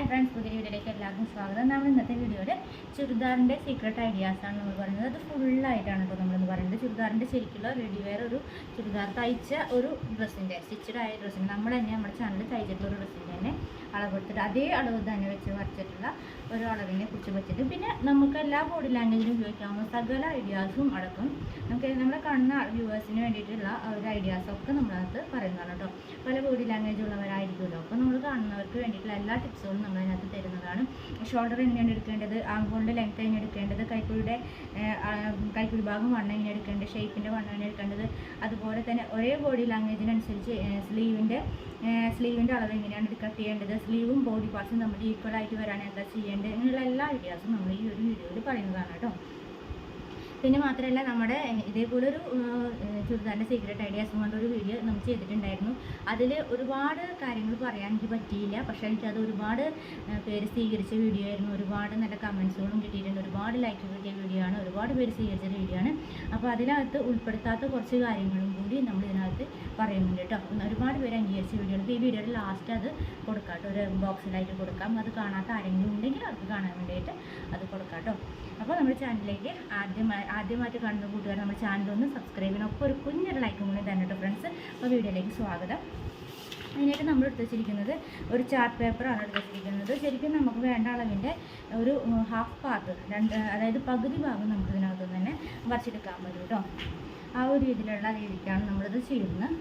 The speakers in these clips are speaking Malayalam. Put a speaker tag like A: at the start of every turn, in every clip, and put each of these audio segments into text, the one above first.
A: ഹായ് ഫ്രണ്ട്സ്, പുതിയ വീഡിയോയിലേക്ക് എല്ലാവർക്കും സ്വാഗതം. നമ്മൾ ഇന്നത്തെ വീഡിയോയിൽ ചുരിദാറിൻ്റെ സീക്രട്ട് ഐഡിയാസാണ് നമ്മൾ പറയുന്നത്. അത് ഫുള്ളായിട്ടാണ് ഇപ്പോൾ നമ്മളിന്ന് പറയുന്നത്. ചുരിദാറിൻ്റെ ശരിക്കുള്ള റെഡിവെയർ ഒരു ചുരിദാർ തയ്ച്ച ഒരു ഡ്രസ്സിൻ്റെ സ്റ്റിച്ചഡ് ആയ ഡ്രസ്സിന് നമ്മൾ തന്നെ നമ്മുടെ ചാനലിൽ തയ്ച്ചിട്ടുള്ള ഒരു ഡ്രസ്സിൻ്റെ തന്നെ അളവെടുത്തിട്ട് അതേ അളവ് തന്നെ വെച്ച് വരച്ചിട്ടുള്ള ഒരു അളവിനെ കുറിച്ച് വെച്ചിട്ട് പിന്നെ നമുക്ക് എല്ലാ ബോഡി ലാംഗ്വേജിലും ഉപയോഗിക്കാവുന്ന സകല ഐഡിയാസും അടക്കം നമുക്ക് നമ്മളെ കാണുന്ന വ്യൂവേഴ്സിന് വേണ്ടിയിട്ടുള്ള ഒരു ഐഡിയാസൊക്കെ നമ്മളകത്ത് പറയുന്നതാണ് കേട്ടോ. പല ബോഡി ലാംഗ്വേജ് ഉള്ളവരായിരിക്കുമല്ലോ, അപ്പോൾ നമ്മൾ കാണുന്നവർക്ക് വേണ്ടിയിട്ടുള്ള എല്ലാ ടിപ്സുകളും നമ്മളതിനകത്ത് തരുന്നതാണ്. ഷോൾഡർ എങ്ങനെയാണ് എടുക്കേണ്ടത്, ആംഗോളിൻ്റെ ലെങ്ത് എങ്ങനെ എടുക്കേണ്ടത്, കൈക്കുഴി ഭാഗം വണ്ണം എങ്ങനെ എടുക്കേണ്ടത്, ഷേപ്പിൻ്റെ വണ്ണം എങ്ങനെ എടുക്കേണ്ടത്, അതുപോലെ തന്നെ ഒരേ ബോഡി ലാംഗ്വേജിനനുസരിച്ച് സ്ലീവിൻ്റെ അളവ് എങ്ങനെയാണ് കട്ട് ചെയ്യേണ്ടത്, സ്ലീവും ബോഡി പാർട്സും നമ്മൾ ഈക്വൽ ആയിട്ട് വരാൻ എന്താ ചെയ്യേണ്ടത്, ഇങ്ങനെയുള്ള എല്ലാ ഐഡിയാസും നമ്മൾ ഈ ഒരു വീഡിയോയിൽ പറയുന്നതാണ് കേട്ടോ. പിന്നെ മാത്രമല്ല, നമ്മുടെ ഇതേപോലെ ഒരു ചുരിദാറിൻ്റെ സീക്രട്ട് ഐഡിയാസും കൊണ്ടൊരു വീഡിയോ നമ്മൾ ചെയ്തിട്ടുണ്ടായിരുന്നു. അതിൽ ഒരുപാട് കാര്യങ്ങൾ പറയാൻ എനിക്ക് പറ്റിയില്ല, പക്ഷേ എനിക്കത് ഒരുപാട് പേര് സ്വീകരിച്ച വീഡിയോ ആയിരുന്നു. ഒരുപാട് നല്ല കമൻസുകളും കിട്ടിയിട്ടുണ്ട്, ഒരുപാട് ലൈക്ക് കിട്ടിയ വീഡിയോ ആണ്, ഒരുപാട് പേര് സ്വീകരിച്ച വീഡിയോ ആണ്. അപ്പോൾ അതിനകത്ത് ഉൾപ്പെടുത്താത്ത കുറച്ച് കാര്യങ്ങളും കൂടി നമ്മൾ ഇതിനകത്ത് പറയുന്നുണ്ട് കേട്ടോ. ഒരുപാട് പേര് അംഗീകരിച്ച വീഡിയോ ആണ്. ഈ വീഡിയോയുടെ ലാസ്റ്റ് അത് കൊടുക്കാം കേട്ടോ, ഒരു ബോക്സിലായിട്ട് കൊടുക്കാം. അത് കാണാത്ത ആരെങ്കിലും ഉണ്ടെങ്കിൽ അത് കാണാൻ വേണ്ടിയിട്ട് അത് കൊടുക്കാം കേട്ടോ. അപ്പോൾ നമ്മുടെ ചാനലിലേക്ക് ആദ്യമായിട്ട് കാണുന്ന കൂട്ടുകാർ നമ്മുടെ ചാനലൊന്ന് സബ്സ്ക്രൈബ് ചെയ്യണം. അപ്പോൾ ഒരു കുഞ്ഞൊരു ലൈക്കും കൂടി തന്നെ കേട്ടോ ഫ്രണ്ട്സ്. അപ്പോൾ വീഡിയോയിലേക്ക് സ്വാഗതം. അതിനായിട്ട് നമ്മൾ എടുത്ത് വെച്ചിരിക്കുന്നത് ഒരു ചാർട്ട് പേപ്പറാണ് എടുത്ത് വെച്ചിരിക്കുന്നത്. ശരിക്കും നമുക്ക് വേണ്ട അളവിൻ്റെ ഒരു ഹാഫ് പാർട്ട്, അതായത് പകുതി ഭാഗം നമുക്ക് ഇതിനകത്ത് തന്നെ വരച്ചെടുക്കാൻ പറ്റും കേട്ടോ. ആ ഒരു രീതിക്കാണ് നമ്മളിത് ചെയ്യുന്നത്.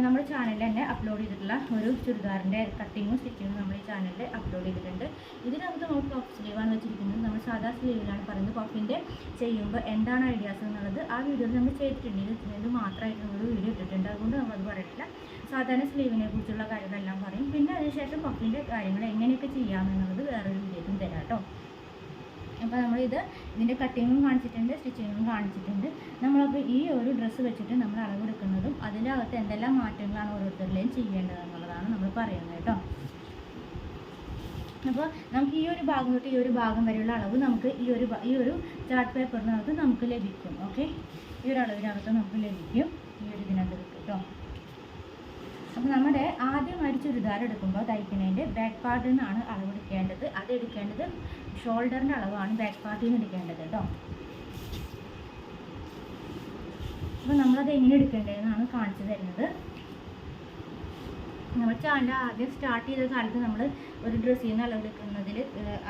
A: നമ്മുടെ ചാനലിൽ തന്നെ അപ്ലോഡ് ചെയ്തിട്ടുള്ള ഒരു ചുരിദാറിൻ്റെ കട്ടിങ്ങും സ്റ്റിച്ചിങ്ങും നമ്മൾ ഈ ചാനലിൽ അപ്ലോഡ് ചെയ്തിട്ടുണ്ട്. ഇതിനകത്ത് നമ്മൾ പഫ് സ്ലീവാണ് വെച്ചിരിക്കുന്നത്. നമ്മൾ സാധാ സ്ലീവിലാണ് പറയുന്നത്. പഫിൻ്റെ ചെയ്യുമ്പോൾ എന്താണ് ഐഡിയാസ് എന്നുള്ളത് ആ വീഡിയോയിൽ നമ്മൾ ചെയ്തിട്ടുണ്ട്. ഇത് മാത്രമായിട്ട് നമ്മൾ വീഡിയോ ഇട്ടിട്ടുണ്ട്, അതുകൊണ്ട് നമ്മളത് പറയില്ല. സാധാരണ സ്ലീവിനെ കുറിച്ചുള്ള കാര്യങ്ങളെല്ലാം പറയും. പിന്നെ അതിനുശേഷം പഫിൻ്റെ കാര്യങ്ങൾ എങ്ങനെയൊക്കെ ചെയ്യാമെന്നുള്ളത് വേറൊരു വീഡിയോയിലും തരാം കേട്ടോ. അപ്പോൾ ഇതിൻ്റെ കട്ടിങ്ങും കാണിച്ചിട്ടുണ്ട്, സ്റ്റിച്ചിങ്ങും കാണിച്ചിട്ടുണ്ട്. നമ്മളപ്പോൾ ഈ ഒരു ഡ്രസ്സ് വെച്ചിട്ട് നമ്മൾ അളവെടുക്കുന്നതും അതിനകത്ത് എന്തെല്ലാം മാറ്റങ്ങളാണ് ഓരോരുത്തരുടെയും ചെയ്യേണ്ടതെന്നുള്ളതാണ് നമ്മൾ പറയുന്നത് കേട്ടോ. അപ്പോൾ നമുക്ക് ഈ ഒരു ഭാഗം തൊട്ട് ഈ ഒരു ഭാഗം വരെയുള്ള അളവ് നമുക്ക് ഈ ഒരു ചാർട്ട് പേപ്പറിനകത്ത് നമുക്ക് ലഭിക്കും. ഓക്കെ, ഈ ഒരു അളവിനകത്ത് നമുക്ക് ലഭിക്കും, ഈ ഒരു ഇതിനകത്ത് കിട്ടും കേട്ടോ. അപ്പോൾ നമ്മുടെ ആദ്യമായിട്ട് ചുരിദാർ എടുക്കുമ്പോൾ തയ്ക്കുന്നതിൻ്റെ ബാക്ക് പാർട്ടിൽ നിന്നാണ് അളവെടുക്കേണ്ടത്. അത് എടുക്കേണ്ടത് ഷോൾഡറിൻ്റെ അളവാണ് ബാക്ക് പാർട്ടിൽ നിന്ന് എടുക്കേണ്ടത് കേട്ടോ. അപ്പോൾ നമ്മളത് എങ്ങനെ എടുക്കേണ്ടതെന്നാണ് കാണിച്ചു തരുന്നത്. നമ്മൾ ചാനൽ ആദ്യം സ്റ്റാർട്ട് ചെയ്ത കാലത്ത് നമ്മൾ ഒരു ഡ്രസ്സിൽ നിന്ന് അളവെടുക്കുന്നതിൽ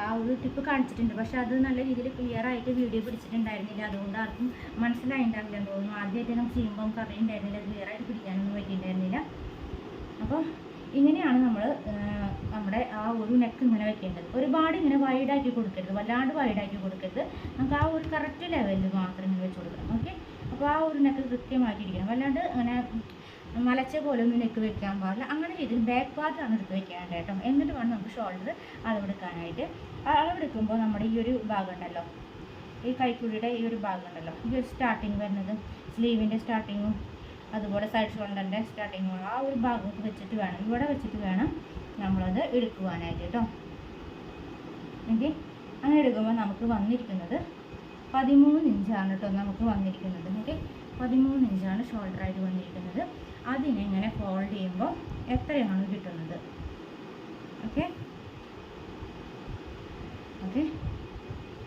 A: ആ ഒരു ടിപ്പ് കാണിച്ചിട്ടുണ്ട്. പക്ഷേ അത് നല്ല രീതിയിൽ ക്ലിയർ ആയിട്ട് വീഡിയോ പിടിച്ചിട്ടുണ്ടായിരുന്നില്ല. അതുകൊണ്ട് ആർക്കും മനസ്സിലായിട്ടുണ്ടാവില്ലെന്ന് തോന്നുന്നു. ആദ്യമായിട്ട് നമുക്ക് ചെയ്യുമ്പോൾ നമുക്ക് അറിയുന്നുണ്ടായിരുന്നില്ല, ക്ലിയർ ആയിട്ട് പിടിക്കാനൊന്നും പറ്റിയിട്ടുണ്ടായിരുന്നില്ല. അപ്പോൾ ഇങ്ങനെയാണ് നമ്മൾ നമ്മുടെ ആ ഒരു നെക്ക് ഇങ്ങനെ വെക്കേണ്ടത്. ഒരുപാട് ഇങ്ങനെ വൈഡാക്കി കൊടുക്കരുത്, വല്ലാണ്ട് വൈഡാക്കി കൊടുക്കരുത്. നമുക്ക് ആ ഒരു കറക്റ്റ് ലെവലിൽ മാത്രം ഇങ്ങനെ വെച്ച് കൊടുക്കണം. ഓക്കെ, അപ്പോൾ ആ ഒരു നെക്ക് കൃത്യമായിട്ടിരിക്കണം. വല്ലാണ്ട് അങ്ങനെ മലച്ച പോലെ ഒന്നും നെക്ക് വെക്കാൻ പാടില്ല. അങ്ങനെ രീതിയിൽ ബാക്ക് പാർട്ടാണ് എടുത്ത് വെക്കാനായിട്ട് കേട്ടോ. എന്നിട്ട് വേണം നമുക്ക് ഷോൾഡർ അളവെടുക്കാനായിട്ട്. അളവെടുക്കുമ്പോൾ നമ്മുടെ ഈ ഒരു ഭാഗം ഉണ്ടല്ലോ, ഈ കൈക്കുഴിയുടെ ഈ ഒരു ഭാഗം ഉണ്ടല്ലോ, ഈ ഒരു സ്റ്റാർട്ടിങ് വരുന്നത് സ്ലീവിൻ്റെ സ്റ്റാർട്ടിങ്ങും അതുപോലെ സൈഡ് ഷോൾഡറിൻ്റെ സ്റ്റാർട്ടിങ്ങും ആ ഒരു ഭാഗത്ത് വെച്ചിട്ട് വേണം, ഇവിടെ വെച്ചിട്ട് വേണം നമ്മളത് എടുക്കുവാനായിട്ട് കേട്ടോ. ഓക്കെ, അങ്ങനെ എടുക്കുമ്പോൾ നമുക്ക് വന്നിരിക്കുന്നത് 13 ഇഞ്ചാണ് കേട്ടോ നമുക്ക് വന്നിരിക്കുന്നത്. ഓക്കെ, 13 ഇഞ്ചാണ് ഷോൾഡറായിട്ട് വന്നിരിക്കുന്നത്. അതിനെ ഇങ്ങനെ ഫോൾഡ് ചെയ്യുമ്പോൾ എത്രയാണ് കിട്ടുന്നത്? ഓക്കെ ഓക്കെ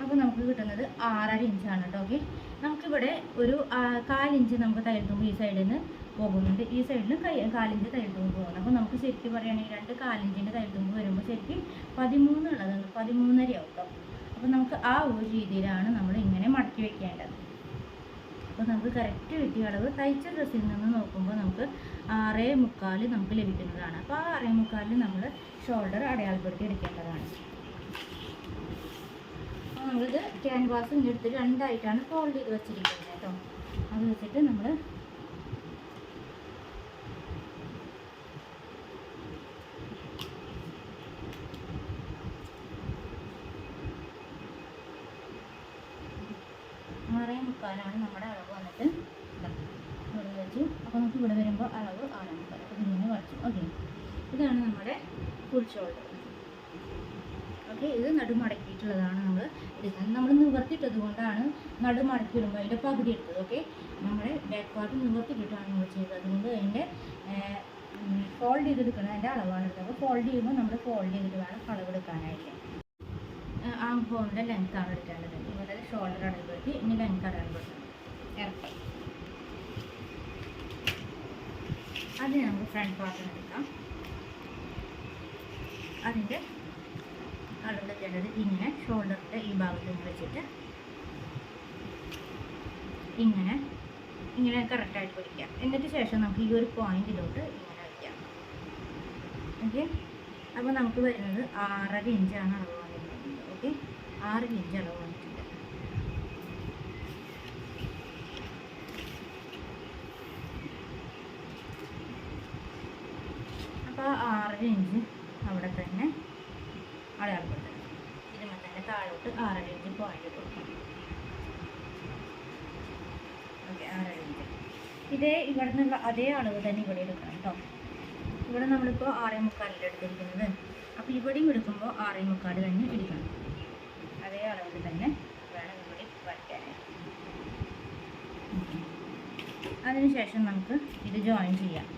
A: അപ്പോൾ നമുക്ക് കിട്ടുന്നത് 6.5 ഇഞ്ചാണ് കേട്ടോ. ഓക്കെ, നമുക്കിവിടെ ഒരു 1/4 ഇഞ്ച് നമുക്ക് തയ്യൽ തുമ്പ് ഈ സൈഡിൽ നിന്ന് പോകുന്നുണ്ട്, ഈ സൈഡിലും 1/4 ഇഞ്ച് തയ്യൽ തുമ്പ് പോകുന്നു. അപ്പോൾ നമുക്ക് ശരിക്കും പറയുകയാണെങ്കിൽ 2/4 ഇഞ്ചിൻ്റെ തയ്യൽ തുമ്പ് വരുമ്പോൾ ശരിക്കും 13 ഉള്ളതാണ്, 13.5 ആവും കേട്ടോ. അപ്പോൾ നമുക്ക് ആ ഒരു രീതിയിലാണ് നമ്മൾ ഇങ്ങനെ മടക്കി വെക്കേണ്ടത്. അപ്പോൾ നമുക്ക് കറക്റ്റ് കിട്ടിയ അളവ് തയ്ച്ച ഡ്രസ്സിൽ നിന്ന് നോക്കുമ്പോൾ നമുക്ക് 6.25 നമുക്ക് ലഭിക്കുന്നതാണ്. അപ്പോൾ ആ 6.25 നമ്മൾ ഷോൾഡർ അടയാളപ്പെടുത്തി എടുക്കേണ്ടതാണ്. നമ്മളിത് ക്യാൻവാസ് എടുത്ത് രണ്ടായിട്ടാണ് ഫോൾഡ് ചെയ്ത് വെച്ചിരിക്കുന്നത് കേട്ടോ. അത് വെച്ചിട്ട് നമ്മൾ മുക്കാലാണ് നമ്മുടെ അളവ് വന്നിട്ട് ഇവിടെ വെച്ചു. അപ്പോൾ നമുക്ക് ഇവിടെ വരുമ്പോൾ അളവ് 6.25. അപ്പോൾ ഇങ്ങനെ വരച്ചു. ഓക്കെ, ഇതാണ് നമ്മുടെ ഫുൾ ഷോൾഡർ. ഓക്കെ, ഇത് നടുമടക്കിയിട്ടുള്ളതാണ് നമ്മൾ എടുക്കുന്നത്. നമ്മൾ നിവർത്തിയിട്ടത് കൊണ്ടാണ് നടുമടക്കി ഇടുമ്പോൾ അതിൻ്റെ പകുതി എടുത്തത്. ഓക്കെ, നമ്മുടെ ബാക്ക് പാർട്ട് നിവർത്തിയിട്ടാണ് നമ്മൾ ചെയ്തത്. അതുകൊണ്ട് അതിൻ്റെ ഫോൾഡ് ചെയ്തെടുക്കുന്നതിൻ്റെ അളവാണ് എടുത്തത്. അപ്പോൾ ഫോൾഡ് ചെയ്യുമ്പോൾ നമ്മൾ ഫോൾഡ് ചെയ്തിട്ട് വേണം അളവെടുക്കാനായിട്ട്. ആം ഹോളിൻ്റെ ലെങ്ത്താണ് എടുക്കേണ്ടത്. ഇവിടെ ഷോൾഡർ അടയാളപ്പെടുത്തി ഇനി ലെങ്ത് അടയാളപ്പെടുത്തണം. ഇറക്കി അതിന് നമുക്ക് ഫ്രണ്ട് പാർട്ട് എടുക്കാം. അതിൻ്റെ അളവെടുക്കേണ്ടത് ഇങ്ങനെ ഷോൾഡറിൻ്റെ ഈ ഭാഗത്ത് നിന്ന് വെച്ചിട്ട് ഇങ്ങനെ ഇങ്ങനെ കറക്റ്റായിട്ട് പിടിക്കാം. എന്നിട്ട് ശേഷം നമുക്ക് ഈ ഒരു പോയിന്റിലോട്ട് ഇങ്ങനെ വയ്ക്കാം. ഓക്കെ, അപ്പോൾ നമുക്ക് വരുന്നത് 6.5 ഇഞ്ചാണ് അളവ് വന്നിട്ടുള്ളത്. ഓക്കെ, 6 ഇഞ്ച് അളവ് വന്നിട്ടുണ്ട്. അപ്പോൾ 6 ഇഞ്ച് അവിടെ തന്നെ അടയാളപ്പെടുത്തണം. ഇതിന് തന്നെ താഴോട്ട് 6.5 ഇഞ്ച് പോയിന്റ് കൊടുക്കണം. Okay, 6.5 inch. ഇതേ ഇവിടെ നിന്നുള്ള അതേ അളവ് തന്നെ ഇവിടെ എടുക്കണം കേട്ടോ. ഇവിടെ നമ്മളിപ്പോൾ 6.25 എടുത്തിരിക്കുന്നത്. അപ്പോൾ ഇവിടെയും എടുക്കുമ്പോൾ 6.25 തന്നെ എടുക്കണം. അതേ അളവിൽ തന്നെ വേണം ഇവിടെ വരയ്ക്കാനായിട്ട്. അതിനുശേഷം നമുക്ക് ഇത് ജോയിൻ ചെയ്യാം.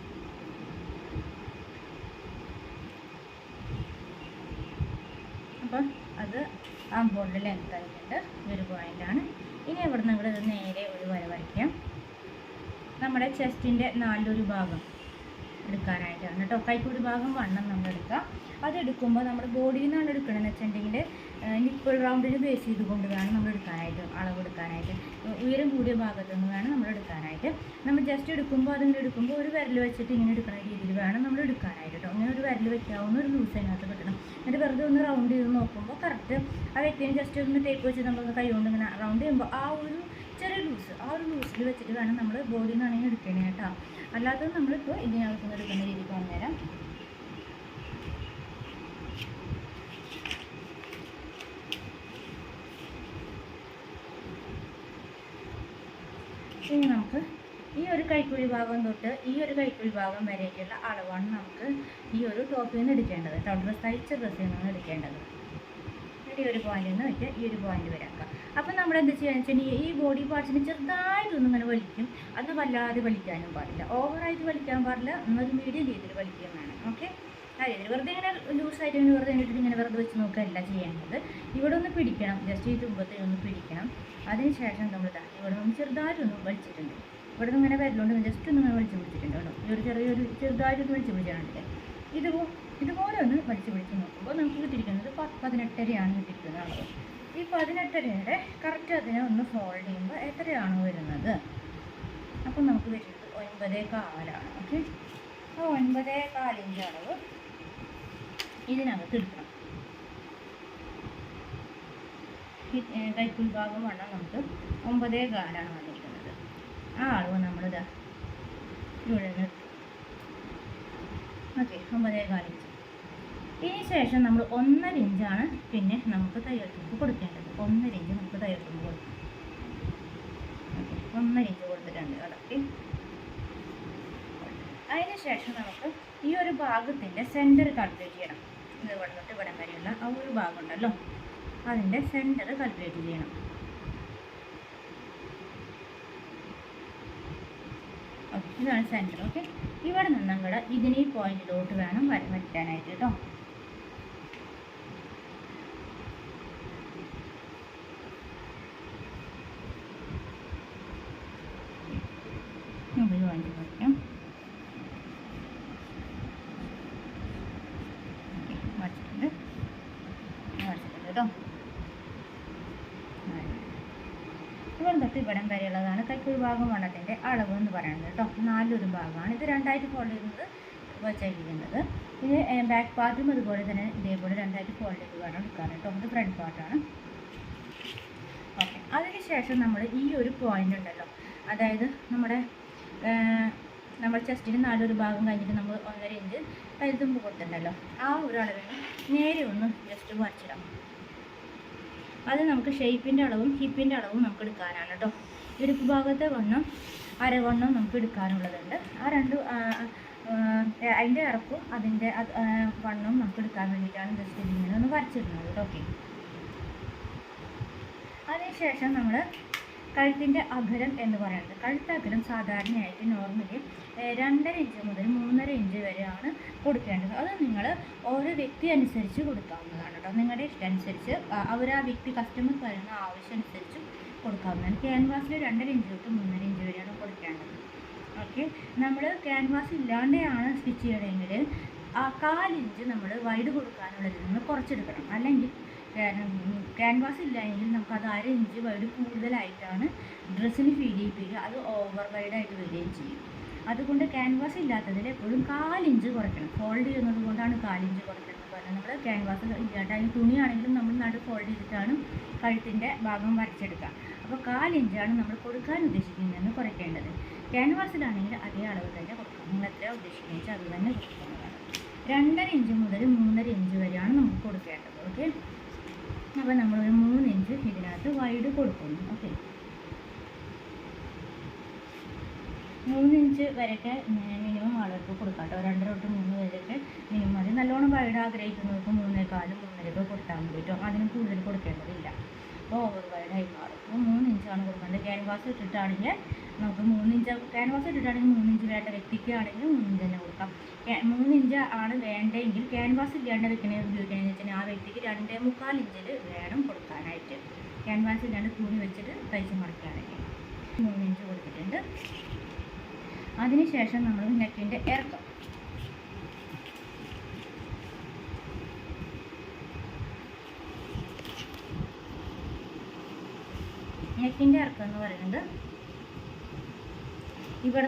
A: അപ്പം അത് ആം ഹോളിൻ്റെ ലെങ്ത് ആയിട്ടുണ്ട്. ഈ ഒരു പോയിൻ്റാണ്. ഇനി ഇവിടെ നമ്മൾ ഇത് നേരെ ഒരു വര വരയ്ക്കാം. നമ്മുടെ ചെസ്റ്റിൻ്റെ 4 ഭാഗം എടുക്കാനായിട്ടാണ് കേട്ടോ. കൈക്കൂടി ഭാഗം വണ്ണം നമ്മൾ എടുക്കുക. അതെടുക്കുമ്പോൾ നമ്മുടെ ബോഡിയിൽ നിന്നാണ് എടുക്കണമെന്ന് വെച്ചിട്ടുണ്ടെങ്കിൽ നിപ്പിൾ റൗണ്ടിന് ബേസ് ചെയ്തുകൊണ്ട് വേണം നമ്മൾ എടുക്കാനായിട്ട്, അളവെടുക്കാനായിട്ട്. ഉയരം കൂടിയ ഭാഗത്തു നിന്ന് വേണം നമ്മൾ എടുക്കാനായിട്ട്. നമ്മൾ ജസ്റ്റ് എടുക്കുമ്പോൾ അതിങ്ങനെ എടുക്കുമ്പോൾ ഒരു വിരൽ വെച്ചിട്ട് ഇങ്ങനെ എടുക്കുന്ന രീതിയിൽ വേണം നമ്മൾ എടുക്കാനായിട്ട് കേട്ടോ. അങ്ങനെ ഒരു വിരൽ വെക്കാവുന്ന ഒരു ലൂസ് അതിനകത്ത് കിട്ടണം. എന്നിട്ട് വെറുതെ ഒന്ന് റൗണ്ട് ചെയ്ത് നോക്കുമ്പോൾ കറക്റ്റ് ആ വ്യക്തിയെ ജസ്റ്റ് ഒന്ന് ടേപ്പ് വെച്ച് നമ്മളൊന്ന് കൈ കൊണ്ട് ഇങ്ങനെ റൗണ്ട് ചെയ്യുമ്പോൾ ആ ഒരു ചെറിയ ലൂസ്, ആ ഒരു ലൂസിൽ വെച്ചിട്ട് വേണം നമ്മൾ ബോഡിയിൽ നിന്നാണെങ്കിൽ എടുക്കണേ കേട്ടോ. അല്ലാതെ നമ്മളിപ്പോൾ ഇതിനകത്ത് നിന്ന് എടുക്കുന്ന രീതിക്ക് വന്നുതരാം. ഇനി നമുക്ക് ഈ ഒരു കൈക്കുഴി ഭാഗം തൊട്ട് ഈ ഒരു കൈക്കുഴി ഭാഗം വരെയൊക്കെയുള്ള അളവാണ് നമുക്ക് ഈ ഒരു ടോപ്പിൽ നിന്ന് എടുക്കേണ്ടത്. ഡ്രസ്സ് തയ്ച്ച ഡ്രസ്സിൽ നിന്നാണ് എടുക്കേണ്ടത്. ഈ ഒരു പോയിന്റിൽ നിന്ന് വെച്ച് ഈ ഒരു പോയിന്റ് വരാക്കാം. അപ്പം നമ്മൾ എന്താ ചെയ്യുക വെച്ചാൽ ഈ ബോഡി പാർട്സിന് ചെറുതായിട്ടൊന്നും ഇങ്ങനെ വലിക്കും. അത് വല്ലാതെ വലിക്കാനും പാടില്ല, ഓവറായിട്ട് വലിക്കാൻ പാടില്ല, എന്നൊരു മീഡിയം രീതിയിൽ വലിക്കുകയും വേണം. ഓക്കെ, ആ രീതിയിൽ വെറുതെ ഇങ്ങനെ ലൂസായിട്ട് ഇങ്ങനെ വെറുതെ ഇട്ടിട്ട് ഇങ്ങനെ വെറുതെ വെച്ച് നോക്കുകയല്ല ചെയ്യേണ്ടത്. ഇവിടെ ഒന്ന് പിടിക്കണം, ജസ്റ്റ് ഈ തുമ്പത്തിൽ ഒന്ന് പിടിക്കണം. അതിനുശേഷം നമ്മൾ ഇവിടെ നിന്ന് ചെറുതായിട്ടൊന്ന് വലിച്ചിട്ടുണ്ട്. ഇവിടെ നിന്ന് ഇങ്ങനെ വരലുകൊണ്ട് ജസ്റ്റ് ഒന്ന് വലിച്ചു പിടിച്ചിട്ടുണ്ട് കേട്ടോ. ഈ ഒരു ചെറുതായിട്ടൊന്ന് വലിച്ചു പിടിച്ചിട്ടുണ്ട്. ഇതുപോലെ ഒന്ന് വലിച്ചു പിടിച്ച് നോക്കുമ്പോൾ നമുക്ക് കിട്ടിയിരിക്കുന്നത് 18.5 കിട്ടിയിരിക്കുന്നത് അളവ്. ഈ 18.5 കറക്റ്റ് അതിനെ ഒന്ന് ഫോൾഡ് ചെയ്യുമ്പോൾ എത്രയാണോ വരുന്നത്, അപ്പം നമുക്ക് വരുന്നത് 9.4. ഓക്കെ, ആ 9.4 ഇഞ്ച് അളവ് ഇതിനകത്ത് എടുക്കണം. കൈക്കുൾ ഭാഗം വണ്ണം നമുക്ക് 9.4 വന്നിരിക്കുന്നത്. ആ അളവ് നമ്മളിതാ ഇവിടെ നിന്ന് എടുത്തു. Okay, 9.4 inch. ഇതിന് ശേഷം നമ്മൾ 1.5 ഇഞ്ചാണ് പിന്നെ നമുക്ക് തയ്യൽ തുമ്പ് കൊടുക്കേണ്ടത്. 1.5 ഇഞ്ച് നമുക്ക് തയ്യൽ തുമ്പ് കൊടുക്കാം. ഓക്കെ, 1.5 ഇഞ്ച് കൊടുത്തിട്ടുണ്ട് കടക്കി. അതിന് ശേഷം നമുക്ക് ഈ ഒരു ഭാഗത്തിൻ്റെ സെൻറ്റർ കാൽക്കുലേറ്റ് ചെയ്യണം. ഇത് ഇവിടെ തൊട്ട് ഇവിടെ വരെയുള്ള ആ ഒരു ഭാഗം ഉണ്ടല്ലോ, അതിൻ്റെ സെൻറ്റർ കാൽക്കുലേറ്റ് ചെയ്യണം. ഓക്കെ, ഇതാണ് സെൻറ്റർ. ഓക്കെ, ഇവിടെ നിന്നും കൂടെ ഇതിന് ഈ പോയിന്റിലോട്ട് വേണം വരയ്ക്കാനായിട്ട് കേട്ടോ. പോയിന്റ് വരയ്ക്കാം. ഓക്കെ, വരച്ചിട്ടുണ്ട് കേട്ടോ. ഇവിടെ തൊട്ട് ഇവിടം വരെയുള്ളതാണ് കൈക്കുഴി ഭാഗം വണ്ണത്തിൻ്റെ അളവ് എന്ന് പറയുന്നത് കേട്ടോ. 4 ഭാഗമാണ്. ഇത് 2ആയിട്ട് ഫോൾഡ് ചെയ്യുന്നത് വച്ചിരിക്കുന്നത്. ഇത് ബാക്ക് പാർട്ടും അതുപോലെ തന്നെ ഇതേപോലെ 2ആയിട്ട് ഫോൾഡ് ചെയ്ത് വേണം എടുക്കാൻ കേട്ടോ. ഇത് ഫ്രണ്ട് പാർട്ടാണ്. ഓക്കെ, അതിനുശേഷം നമ്മൾ ഈ ഒരു പോയിന്റ് ഉണ്ടല്ലോ, അതായത് നമ്മുടെ ചെസ്റ്റിന് 4 ഭാഗം കഴിഞ്ഞിട്ട് നമ്മൾ 1.5 ഇഞ്ച് തയ്യൽ തുമ്പ് കൊടുത്തിട്ടുണ്ടല്ലോ, ആ ഒരു അളവിന് നേരെ ഒന്ന് ജസ്റ്റ് വരച്ചിടാം. അത് നമുക്ക് ഷേപ്പിൻ്റെ അളവും ഹിപ്പിൻ്റെ അളവും നമുക്ക് എടുക്കാനാണ് കേട്ടോ. ഇടുപ്പ് ഭാഗത്തെ വണ്ണം അരവണ്ണം നമുക്ക് എടുക്കാനുള്ളതുണ്ട്. ആ അതിൻ്റെ ഇറക്കും അതിൻ്റെ വണ്ണവും നമുക്ക് എടുക്കാൻ വേണ്ടിയിട്ടാണ് ജസ്റ്റ് ഇതിങ്ങനെ ഒന്ന് വരച്ചിരുന്നത് കേട്ടോ. ഓക്കെ, അതിനുശേഷം നമ്മൾ കഴുത്തിൻ്റെ അകലം എന്ന് പറയുന്നത്, കഴുത്തകലം സാധാരണയായിട്ട് നോർമലി 2.5 ഇഞ്ച് മുതൽ 3.5 ഇഞ്ച് വരെയാണ് കൊടുക്കേണ്ടത്. അത് നിങ്ങൾ ഓരോ വ്യക്തി അനുസരിച്ച് കൊടുക്കാവുന്നതാണ് കേട്ടോ. നിങ്ങളുടെ ഇഷ്ടം അനുസരിച്ച് അവർ ആ വ്യക്തി കസ്റ്റമർ പറയുന്ന ആവശ്യം അനുസരിച്ച് കൊടുക്കാവുന്നതാണ്. ക്യാൻവാസിൽ 2.5 ഇഞ്ച് തൊട്ട് 3.5 ഇഞ്ച് വരെയാണ് കൊടുക്കേണ്ടത്. ഓക്കെ, നമ്മൾ ക്യാൻവാസ് ഇല്ലാതെയാണ് സ്റ്റിച്ച് ചെയ്യണമെങ്കിൽ ആ 1/4 ഇഞ്ച് നമ്മൾ വൈഡ് കൊടുക്കാനുള്ളത് നമ്മൾ കുറച്ചെടുക്കണം. അല്ലെങ്കിൽ ക്യാൻവാസ് ഇല്ലെങ്കിൽ നമുക്കത് 1/2 ഇഞ്ച് വൈഡ് കൂടുതലായിട്ടാണ് ഡ്രസ്സിന് ഫീൽ ചെയ്യിപ്പിക്കുക. അത് ഓവർ വൈഡായിട്ട് വരികയും ചെയ്യും. അതുകൊണ്ട് ക്യാൻവാസ് ഇല്ലാത്തതിൽ എപ്പോഴും 1/4 ഇഞ്ച് കുറയ്ക്കണം. ഫോൾഡ് ചെയ്യുന്നത് കൊണ്ടാണ് 1/4 ഇഞ്ച് കുറയ്ക്കുന്നത്. കാരണം നമ്മൾ ക്യാൻവാസ് ഇല്ലാണ്ട് അതിന് തുണിയാണെങ്കിലും നമ്മൾ നടു ഫോൾഡ് ചെയ്തിട്ടാണ് കഴുത്തിൻ്റെ ഭാഗം വരച്ചെടുക്കുക. അപ്പോൾ 1/4 ഇഞ്ചാണ് നമ്മൾ കൊടുക്കാൻ ഉദ്ദേശിക്കുന്നതെന്ന് കുറയ്ക്കേണ്ടത്. ക്യാൻവാസിലാണെങ്കിൽ അതേ അളവ് തന്നെ കൊടുക്കണം. നിങ്ങൾ എത്രയാണ് ഉദ്ദേശിക്കുന്നത് വെച്ചാൽ അത് തന്നെ കൊടുക്കുന്നതാണ്. 2.5 ഇഞ്ച് മുതൽ 3.5 ഇഞ്ച് വരെയാണ് നമുക്ക് കൊടുക്കേണ്ടത്. ഓക്കെ, അപ്പോൾ നമ്മളൊരു 3 ഇഞ്ച് ഇതിനകത്ത് വൈഡ് കൊടുക്കുന്നു. ഓക്കെ, 3 ഇഞ്ച് വരെയൊക്കെ മിനിമം ആളുകൾക്ക് കൊടുക്കാം കേട്ടോ. 2 തൊട്ട് 3 വരെയൊക്കെ മിനിമം മതി. നല്ലോണം വൈഡ് ആഗ്രഹിക്കുന്നവർക്ക് 3.25 3.5 കൊടുത്താൽ മതി കേട്ടോ. അതിന് കൂടുതൽ കൊടുക്കേണ്ടതില്ല. അപ്പോൾ ഓവർ വൈഡായി മാറും. അപ്പോൾ 3 ഇഞ്ചാണ് കൊടുക്കേണ്ടത്. ക്യാൻവാസ് ഇട്ടിട്ടാണെങ്കിൽ നമുക്ക് 3 ഇഞ്ച്, ക്യാൻവാസ് ഇട്ടിട്ടാണെങ്കിൽ 3 ഇഞ്ച് വേണ്ട വ്യക്തിക്ക് ആണെങ്കിൽ 3 ഇഞ്ച് തന്നെ കൊടുക്കാം. 3 ഇഞ്ച് ആണ് വേണ്ടെങ്കിൽ ക്യാൻവാസ് ഇല്ലാണ്ട് ഉപയോഗിക്കണമെന്ന് വെച്ചാൽ ആ വ്യക്തിക്ക് 2.25 ഇഞ്ചിൽ വേണം കൊടുക്കാനായിട്ട്. ക്യാൻവാസ് ഇല്ലാണ്ട് തുണി വെച്ചിട്ട് തയ്ച്ച് മറിക്കാനായിട്ട് 3 ഇഞ്ച് കൊടുത്തിട്ടുണ്ട്. അതിനുശേഷം നമ്മൾ നെക്കിൻ്റെ ഇറക്കം, നെക്കിൻ്റെ ഇറക്കം എന്ന് പറയുന്നത് ഇവിടെ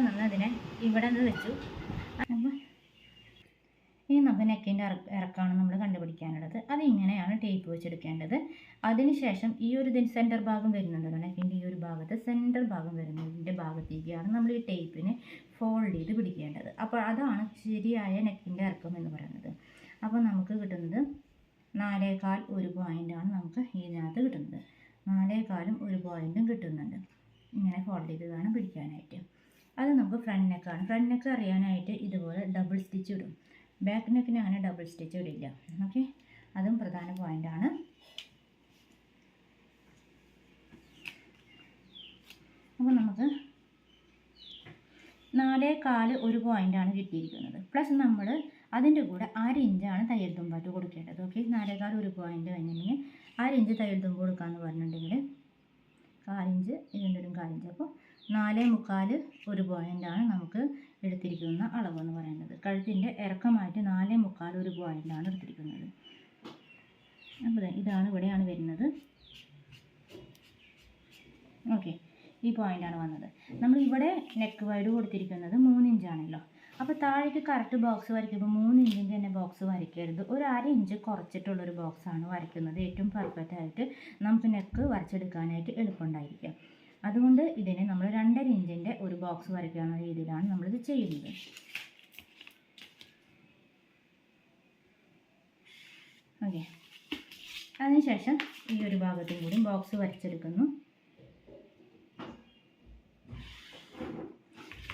A: നിന്ന് വെച്ചു. അപ്പോൾ ഇനി നമുക്ക് നെക്കിൻ്റെ ഇറക്കമാണ് നമ്മൾ കണ്ടുപിടിക്കാനുള്ളത്. അതിങ്ങനെയാണ് ടേപ്പ് വെച്ചെടുക്കേണ്ടത്. അതിനുശേഷം ഈ ഒരു സെൻറ്റർ ഭാഗം വരുന്നുണ്ടല്ലോ, നെക്കിൻ്റെ ഈ ഒരു ഭാഗത്ത് സെൻറ്റർ ഭാഗം വരുന്നതിൻ്റെ ഭാഗത്തേക്കാണ് നമ്മൾ ഈ ടേപ്പിനെ ഫോൾഡ് ചെയ്ത് പിടിക്കേണ്ടത്. അപ്പോൾ അതാണ് ശരിയായ നെക്കിൻ്റെ ഇറക്കം എന്ന് പറയുന്നത്. അപ്പോൾ നമുക്ക് കിട്ടുന്നത് 4.25 ഒരു പോയിൻ്റാണ് നമുക്ക് ഇതിനകത്ത് കിട്ടുന്നത്. 4.25 ഒരു പോയിൻറ്റും കിട്ടുന്നുണ്ട്. ഇങ്ങനെ ഫോൾഡ് ചെയ്ത് വേണം പിടിക്കാനായിട്ട്. അത് നമുക്ക് ഫ്രണ്ട് നെക്കാണ്. ഫ്രണ്ട് നെക്ക് അറിയാനായിട്ട് ഇതുപോലെ ഡബിൾ സ്റ്റിച്ച് ഇടും. ബാക്ക് നെക്കിന് അങ്ങനെ ഡബിൾ സ്റ്റിച്ച് ഇടില്ല. ഓക്കെ, അതും പ്രധാന പോയിൻ്റാണ്. അപ്പോൾ നമുക്ക് 4.25 ഒരു പോയിൻ്റാണ് കിട്ടിയിരിക്കുന്നത്. പ്ലസ് നമ്മൾ അതിൻ്റെ കൂടെ 1/2 ഇഞ്ചാണ് തയ്യൽ തുമ്പായിട്ട് കൊടുക്കേണ്ടത്. ഓക്കെ, 4.25 ഒരു പോയിൻ്റ് കഴിഞ്ഞിട്ടുണ്ടെങ്കിൽ 1/2 ഇഞ്ച് തയ്യൽ തുമ്പ് കൊടുക്കാമെന്ന് പറഞ്ഞിട്ടുണ്ടെങ്കിൽ 1/4 ഇഞ്ച് ഇതിൻ്റെ ഒരു 1/4 ഇഞ്ച്. അപ്പോൾ 4.25 ഒരു പോയിൻ്റാണ് നമുക്ക് എടുത്തിരിക്കുന്ന അളവെന്ന് പറയുന്നത്. കഴുത്തിൻ്റെ ഇറക്കമായിട്ട് 4.25 ഒരു പോയിൻ്റാണ് എടുത്തിരിക്കുന്നത്. അപ്പോൾ ഇതാണ് ഇവിടെയാണ് വരുന്നത്. ഓക്കെ, ഈ പോയിൻ്റാണ് വന്നത്. നമ്മൾ ഇവിടെ നെക്ക് വൈഡ് കൊടുത്തിരിക്കുന്നത് 3 ഇഞ്ചാണല്ലോ. അപ്പോൾ താഴേക്ക് കറക്റ്റ് ബോക്സ് വരയ്ക്കുമ്പോൾ 3 ഇഞ്ചിൻ്റെ തന്നെ ബോക്സ് വരയ്ക്കരുത്. ഒരു 1/2 ഇഞ്ച് കുറച്ചിട്ടുള്ളൊരു ബോക്സാണ് വരയ്ക്കുന്നത്. ഏറ്റവും പെർഫെക്റ്റ് ആയിട്ട് നമുക്ക് നെക്ക് വരച്ചെടുക്കാനായിട്ട് എളുപ്പമുണ്ടായിരിക്കും. അതുകൊണ്ട് ഇതിനെ നമ്മൾ 2.5 ഇഞ്ചിൻ്റെ ഒരു ബോക്സ് വരയ്ക്കാവുന്ന രീതിയിലാണ് നമ്മളിത് ചെയ്യുന്നത്. ഓക്കെ, അതിനുശേഷം ഈ ഒരു ഭാഗത്തും കൂടി ബോക്സ് വരച്ചെടുക്കുന്നു.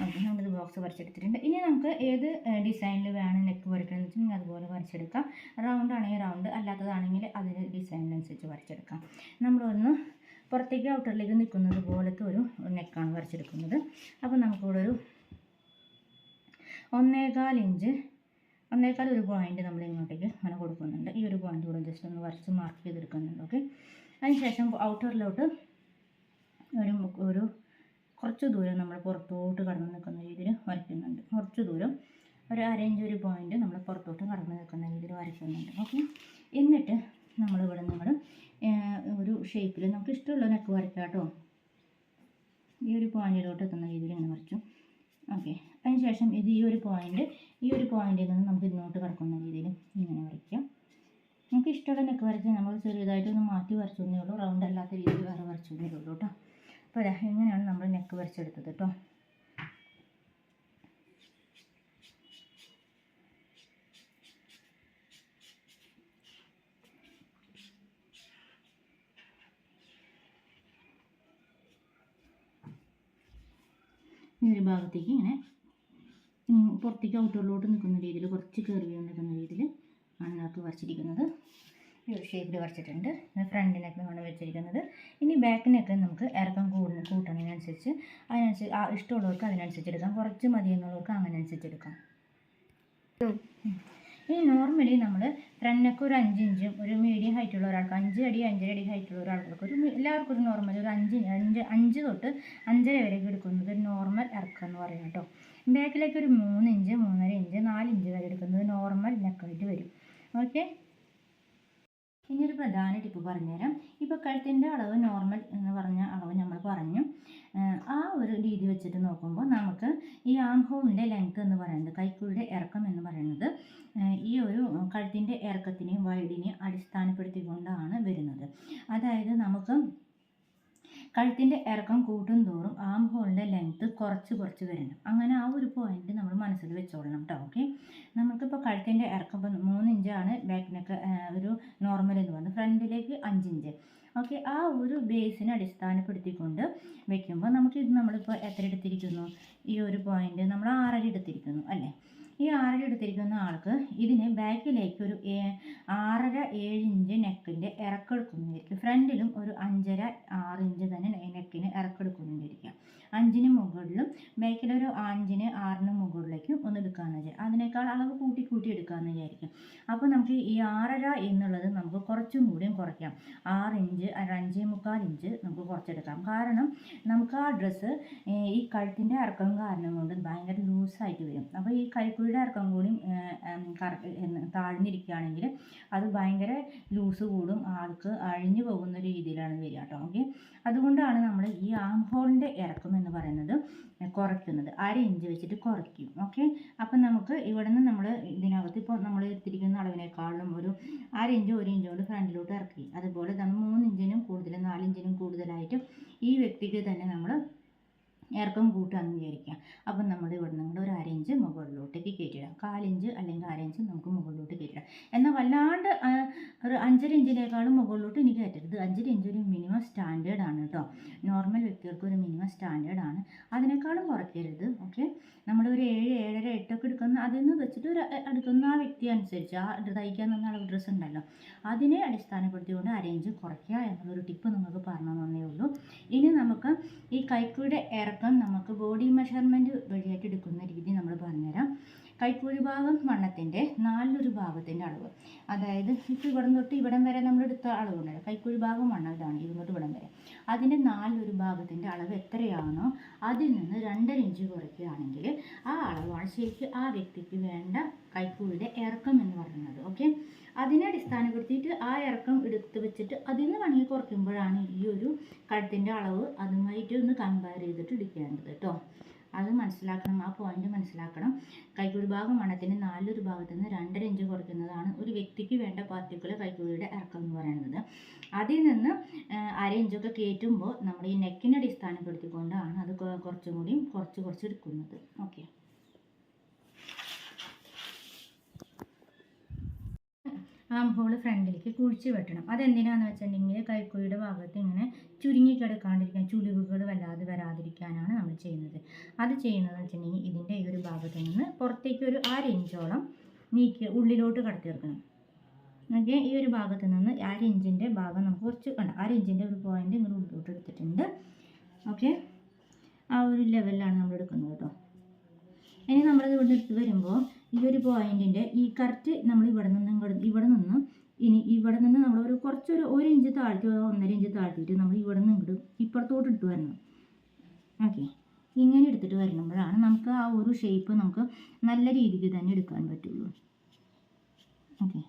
A: ഓക്കെ, നമ്മളിത് ബോക്സ് വരച്ചെടുത്തിട്ടുണ്ട്. ഇനി നമുക്ക് ഏത് ഡിസൈനിൽ വേണം നെക്ക് വരയ്ക്കണമെന്ന് വെച്ചാൽ അതുപോലെ വരച്ചെടുക്കാം. റൗണ്ട് ആണെങ്കിൽ റൗണ്ട്, അല്ലാത്തതാണെങ്കിൽ അതിന് ഡിസൈനിനനുസരിച്ച് വരച്ചെടുക്കാം. നമ്മളൊന്ന് പുറത്തേക്ക് ഔട്ടറിലേക്ക് നിൽക്കുന്നത് പോലത്തെ ഒരു നെക്കാണ് വരച്ചെടുക്കുന്നത്. അപ്പോൾ നമുക്കിവിടെ ഒരു 1.25 ഇഞ്ച്, 1.25 ഒരു പോയിൻ്റ് നമ്മൾ ഇങ്ങോട്ടേക്ക് അങ്ങനെ കൊടുക്കുന്നുണ്ട്. ഈ ഒരു പോയിൻ്റ് കൂടെ ജസ്റ്റ് ഒന്ന് വരച്ച് മാർക്ക് ചെയ്തെടുക്കുന്നുണ്ട്. ഓക്കെ, അതിനുശേഷം ഔട്ടറിലോട്ട് ഒരു കുറച്ച് ദൂരം നമ്മൾ പുറത്തോട്ട് കടന്ന് നിൽക്കുന്ന രീതിയിൽ വരയ്ക്കുന്നുണ്ട്. കുറച്ച് ദൂരം ഒരു 1/2 ഇഞ്ച് ഒരു പോയിൻ്റ് നമ്മൾ പുറത്തോട്ട് കടന്ന് നിൽക്കുന്ന രീതിയിൽ വരയ്ക്കുന്നുണ്ട്. ഓക്കെ, എന്നിട്ട് നമ്മളിവിടെ നിങ്ങൾ ഒരു ഷേപ്പിൽ നമുക്ക് ഇഷ്ടമുള്ള നെക്ക് വരയ്ക്കാം കേട്ടോ. ഈ ഒരു പോയിൻറ്റിലോട്ട് എത്തുന്ന രീതിയിൽ ഇങ്ങനെ വരച്ചു. ഓക്കെ, അതിനുശേഷം ഈ ഒരു പോയിൻറ്റിൽ നിന്ന് നമുക്ക് ഇങ്ങോട്ട് കിടക്കുന്ന രീതിയിൽ ഇങ്ങനെ വരയ്ക്കാം. നമുക്ക് ഇഷ്ടമുള്ള നെക്ക് വരയ്ക്കാൻ നമ്മൾ ചെറിയതായിട്ടൊന്ന് മാറ്റി വരച്ചേ ഉള്ളൂ. റൗണ്ട് അല്ലാത്ത രീതിയിൽ വേറെ വരച്ചേ ഉള്ളൂ കേട്ടോ. അപ്പോൾ ഇങ്ങനെയാണ് നമ്മൾ നെക്ക് വരച്ചെടുത്തത് കേട്ടോ. ഈ ഒരു ഭാഗത്തേക്ക് ഇങ്ങനെ പുറത്തേക്ക് ഔട്ടറിലോട്ട് നിൽക്കുന്ന രീതിയിൽ കുറച്ച് കയറി നിൽക്കുന്ന രീതിയിൽ ആണ് നെക്ക് വരച്ചിരിക്കുന്നത്. ഈ ഒരു ഷേപ്പിൽ വരച്ചിട്ടുണ്ട്. ഫ്രണ്ട് നെക്കാണ് വെച്ചിരിക്കുന്നത്. ഇനി ബാക്ക് നെക്ക് നമുക്ക് ഇറക്കം കൂട്ടണതിനനുസരിച്ച് അതിനനുസരിച്ച് ഇഷ്ടമുള്ളവർക്ക് അതിനനുസരിച്ച് എടുക്കാം, കുറച്ച് മതിയെന്നുള്ളവർക്ക് അങ്ങനെ അനുസരിച്ച് എടുക്കാം. ഇനി നോർമലി നമ്മൾ ഫ്രണ്ട് നെക്ക് ഒരു 5 ഇഞ്ചും ഒരു മീഡിയം ഹൈറ്റുള്ള ഒരാൾക്ക് 5 അടി 5.5 അടി ഹൈറ്റുള്ള ഒരാൾക്ക് എല്ലാവർക്കും ഒരു നോർമൽ ഒരു 5 തൊട്ട് 5.5 വരെയൊക്കെ എടുക്കുന്നത് ഒരു നോർമൽ ഇറക്കം എന്ന് പറയാം കേട്ടോ. ബാക്കിലേക്ക് ഒരു 3 ഇഞ്ച് 3.5 ഇഞ്ച് 4 ഇഞ്ച് വരെ എടുക്കുന്നത് നോർമൽ നെക്കായിട്ട് വരും. ഓക്കെ, ഇനിയൊരു പ്രധാന ടിപ്പ് പറഞ്ഞുതരാം. ഇപ്പോൾ കഴുത്തിൻ്റെ അളവ് നോർമൽ എന്ന് പറഞ്ഞ അളവ് നമ്മൾ പറഞ്ഞു. ആ ഒരു രീതി വെച്ചിട്ട് നോക്കുമ്പോൾ നമുക്ക് ഈ ആം ഹോളിൻ്റെ ലെങ്ത്ത് എന്ന് പറയുന്നത്, കൈക്കുഴിയുടെ ഇറക്കം എന്ന് പറയുന്നത് ഈ ഒരു കഴുത്തിൻ്റെ ഇറക്കത്തിനെയും വൈഡിനെയും അടിസ്ഥാനപ്പെടുത്തിക്കൊണ്ടാണ് വരുന്നത്. അതായത് നമുക്ക് കഴുത്തിൻ്റെ ഇറക്കം കൂട്ടും തോറും ആം ഹോളിൻ്റെ ലെങ്ത്ത് കുറച്ച് വരണം. അങ്ങനെ ആ ഒരു പോയിന്റ് നമ്മൾ മനസ്സിൽ വെച്ചോളണം കേട്ടോ. ഓക്കെ, നമുക്കിപ്പോൾ കഴുത്തിൻ്റെ ഇറക്കം ഇപ്പോൾ 3 ഇഞ്ചാണ് ബാക്കിനൊക്കെ ഒരു നോർമൽ എന്ന് പറയുന്നത്, ഫ്രണ്ടിലേക്ക് 5 ഇഞ്ച്. ഓക്കെ, ആ ഒരു ബേസിനെ അടിസ്ഥാനപ്പെടുത്തിക്കൊണ്ട് വെക്കുമ്പോൾ നമ്മളിപ്പോൾ എത്ര എടുത്തിരിക്കുന്നു, ഈ ഒരു പോയിന്റ് നമ്മൾ 6 അടി എടുത്തിരിക്കുന്നു അല്ലേ. ഈ 6 അടി എടുത്തിരിക്കുന്ന ആൾക്ക് ഇതിന് ബാക്കിലേക്ക് ഒരു 6.5-7 ഇഞ്ച് നെക്കിൻ്റെ ഇറക്കെടുക്കുന്നതായിരിക്കും. ഫ്രണ്ടിലും ഒരു 5.5-6 ഇഞ്ച് തന്നെ നെക്കിന് ഇറക്കെടുക്കുന്നതായിരിക്കും. 5-ന് മുകളിലും ബാക്കിലൊരു 5-ന് 6-ന് മുകളിലേക്കും ഒന്ന് എടുക്കാമെന്ന് വിചാരിക്കും. അതിനേക്കാൾ അളവ് കൂട്ടി എടുക്കാമെന്ന് വിചാരിക്കും. അപ്പോൾ നമുക്ക് ഈ 6.5 എന്നുള്ളത് നമുക്ക് കുറച്ചും കൂടിയും കുറയ്ക്കാം. 6 ഇഞ്ച് 5.25 ഇഞ്ച് നമുക്ക് കുറച്ചെടുക്കാം. കാരണം നമുക്ക് ആ ഡ്രസ്സ് ഈ കഴുത്തിൻ്റെ ഇറക്കം കാരണം കൊണ്ട് ഭയങ്കര ലൂസായിട്ട് വരും. അപ്പോൾ ഈ കൈക്കുഴിയുടെ ഇറക്കം കൂടി താഴ്ന്നിരിക്കുകയാണെങ്കിൽ അത് ഭയങ്കര ലൂസ് കൂടും, ആൾക്ക് അഴിഞ്ഞു പോകുന്ന രീതിയിലാണ് വരിക കേട്ടോ. ഓക്കെ, അതുകൊണ്ടാണ് നമ്മൾ ഈ ആം ഹോളിൻ്റെ ഇറക്കം എന്ന് പറയുന്നത് കുറയ്ക്കുന്നത്. 1/2 ഇഞ്ച് വെച്ചിട്ട് കുറയ്ക്കും. ഓക്കെ, അപ്പം നമുക്ക് ഇവിടെ നിന്ന് നമ്മൾ ഇതിനകത്ത് ഇപ്പോൾ നമ്മൾ എടുത്തിരിക്കുന്ന അളവിനേക്കാളും ഒരു 1/2 ഇഞ്ച് 1 ഇഞ്ച് കൊണ്ട് ഫ്രണ്ടിലോട്ട് ഇറക്കി. അതുപോലെ നമ്മൾ 3 ഇഞ്ചിനും കൂടുതൽ 4 ഇഞ്ചിനും കൂടുതലായിട്ട് ഈ വ്യക്തിക്ക് തന്നെ നമ്മൾ ഇറക്കം കൂട്ടുകയെന്ന് വിചാരിക്കുക. അപ്പം നമ്മൾ ഇവിടെ നിന്ന് ഒരു 1/2 ഇഞ്ച് മുകളിലോട്ടേക്ക് കയറ്റിയിടാം. 1/4 ഇഞ്ച് അല്ലെങ്കിൽ 1/2 ഇഞ്ച് നമുക്ക് മുകളിലോട്ട് കയറ്റിടാം. എന്നാൽ വല്ലാണ്ട് ഒരു 5.5 ഇഞ്ചിനേക്കാളും മുകളിലോട്ട് എനിക്ക് കയറ്റരുത്. 5.5 ഇഞ്ച് ഒരു മിനിമം സ്റ്റാൻഡേർഡ് ആണ് കേട്ടോ. നോർമൽ വ്യക്തികൾക്ക് ഒരു മിനിമം സ്റ്റാൻഡേർഡ് ആണ്, അതിനേക്കാളും കുറയ്ക്കരുത്. ഓക്കെ, നമ്മളൊരു 7, 7.5, 8 എടുക്കുന്ന അതിൽ നിന്ന് വെച്ചിട്ട് എടുക്കുന്ന ആ വ്യക്തി അനുസരിച്ച് ആ തയ്ക്കാൻ തന്ന അളവ് ഡ്രസ്സ് ഉണ്ടല്ലോ, അതിനെ അടിസ്ഥാനപ്പെടുത്തിക്കൊണ്ട് 1/2 ഇഞ്ച് കുറയ്ക്കുക എന്നുള്ളൊരു ടിപ്പ് നിങ്ങൾക്ക് പറഞ്ഞു തന്നേ ഉള്ളൂ. ഇനി നമുക്ക് ഈ കൈക്കുഴിയുടെ ഇറക്കം നമുക്ക് ബോഡി മെഷർമെൻറ്റ് വഴിയായിട്ട് എടുക്കുന്ന രീതി നമ്മൾ പറഞ്ഞുതരാം. കൈക്കുഴി ഭാഗം വണ്ണത്തിൻ്റെ 4 ഭാഗത്തിൻ്റെ അളവ്, അതായത് ഇപ്പോൾ ഇവിടം തൊട്ട് ഇവിടം വരെ നമ്മൾ എടുത്ത അളവുണ്ടല്ലോ, കൈക്കുഴി ഭാഗം വണ്ണം ഇതാണ്, ഇവിടം ഇവിടം വരെ, അതിൻ്റെ 4 ഭാഗത്തിൻ്റെ അളവ് എത്രയാണോ അതിൽ നിന്ന് 2.5 ഇഞ്ച് കുറയ്ക്കുകയാണെങ്കിൽ ആ അളവാണ് ശരിക്കും ആ വ്യക്തിക്ക് വേണ്ട കൈക്കുഴിയുടെ ഇറക്കം എന്ന് പറയുന്നത്. ഓക്കെ, അതിനെ അടിസ്ഥാനപ്പെടുത്തിയിട്ട് ആ ഇറക്കം എടുത്ത് വെച്ചിട്ട് അതിൽ നിന്ന് വേണമെങ്കിൽ കുറയ്ക്കുമ്പോഴാണ് ഈ ഒരു കഴുത്തിൻ്റെ അളവ് അതുമായിട്ട് ഒന്ന് കമ്പയർ ചെയ്തിട്ട് എടുക്കേണ്ടത് കേട്ടോ. അത് മനസ്സിലാക്കണം, ആ പോയിന്റ് മനസ്സിലാക്കണം. കൈക്കുഴി ഭാഗം വണ്ണത്തിൻ്റെ 4 ഭാഗത്ത് നിന്ന് 2.5 ഇഞ്ച് കുറയ്ക്കുന്നതാണ് ഒരു വ്യക്തിക്ക് വേണ്ട പാർട്ടിക്കുലർ കൈക്കുഴിയുടെ ഇറക്കം എന്ന് പറയുന്നത്. അതിൽ നിന്ന് 1/2 ഇഞ്ചൊക്കെ കയറ്റുമ്പോൾ നമ്മൾ ഈ നെക്കിനെ അടിസ്ഥാനപ്പെടുത്തിക്കൊണ്ടാണ് അത് കുറച്ചും കൂടിയും കുറച്ച് എടുക്കുന്നത്. ഓക്കെ, ആം ഹോൾ ഫ്രണ്ടിലേക്ക് കുഴിച്ച് വെട്ടണം. അതെന്തിനാണെന്ന് വെച്ചിട്ടുണ്ടെങ്കിൽ കൈക്കുഴിയുടെ ഭാഗത്ത് ഇങ്ങനെ ചുരുങ്ങിക്കിടക്കാണ്ടിരിക്കാൻ, ചുളിവുകൾ വല്ലാതെ വരാതിരിക്കാനാണ് നമ്മൾ ചെയ്യുന്നത്. അത് ചെയ്യുന്നതെന്ന് വെച്ചിട്ടുണ്ടെങ്കിൽ ഇതിൻ്റെ ഈ ഒരു ഭാഗത്ത് നിന്ന് പുറത്തേക്ക് ഒരു 1/2 ഇഞ്ചോളം നീക്കി ഉള്ളിലോട്ട് കടത്തി വെക്കണം. ഓക്കെ, ഈ ഒരു ഭാഗത്ത് നിന്ന് 1/2 ഇഞ്ചിൻ്റെ ഭാഗം നമുക്ക് കുറച്ച് 1/2 ഇഞ്ചിൻ്റെ ഒരു പോയിന്റ് ഇങ്ങനെ ഉള്ളിലോട്ട് എടുത്തിട്ടുണ്ട്. ഓക്കെ, ആ ഒരു ലെവലിലാണ് നമ്മൾ എടുക്കുന്നത് കേട്ടോ. ഇനി നമ്മളിത് ഇവിടെ എടുത്ത് വരുമ്പോൾ ഈ ഒരു പോയിന്റിൻ്റെ ഈ കറക്റ്റ് നമ്മൾ ഇവിടെ നിന്ന് നമ്മൾ കുറച്ചൊരു 1 ഇഞ്ച് താഴ്ത്തി 1.5 ഇഞ്ച് താഴ്ത്തിയിട്ട് നമ്മൾ ഇവിടെ നിന്ന് ഇങ്ങോട്ട് ഇപ്പുറത്തോട്ട് ഇട്ട് വരണം. ഓക്കെ, ഇങ്ങനെ എടുത്തിട്ട് വരുമ്പോഴാണ് നമുക്ക് ആ ഒരു ഷേപ്പ് നമുക്ക് നല്ല രീതിക്ക് തന്നെ എടുക്കാൻ പറ്റുള്ളൂ. ഓക്കെ,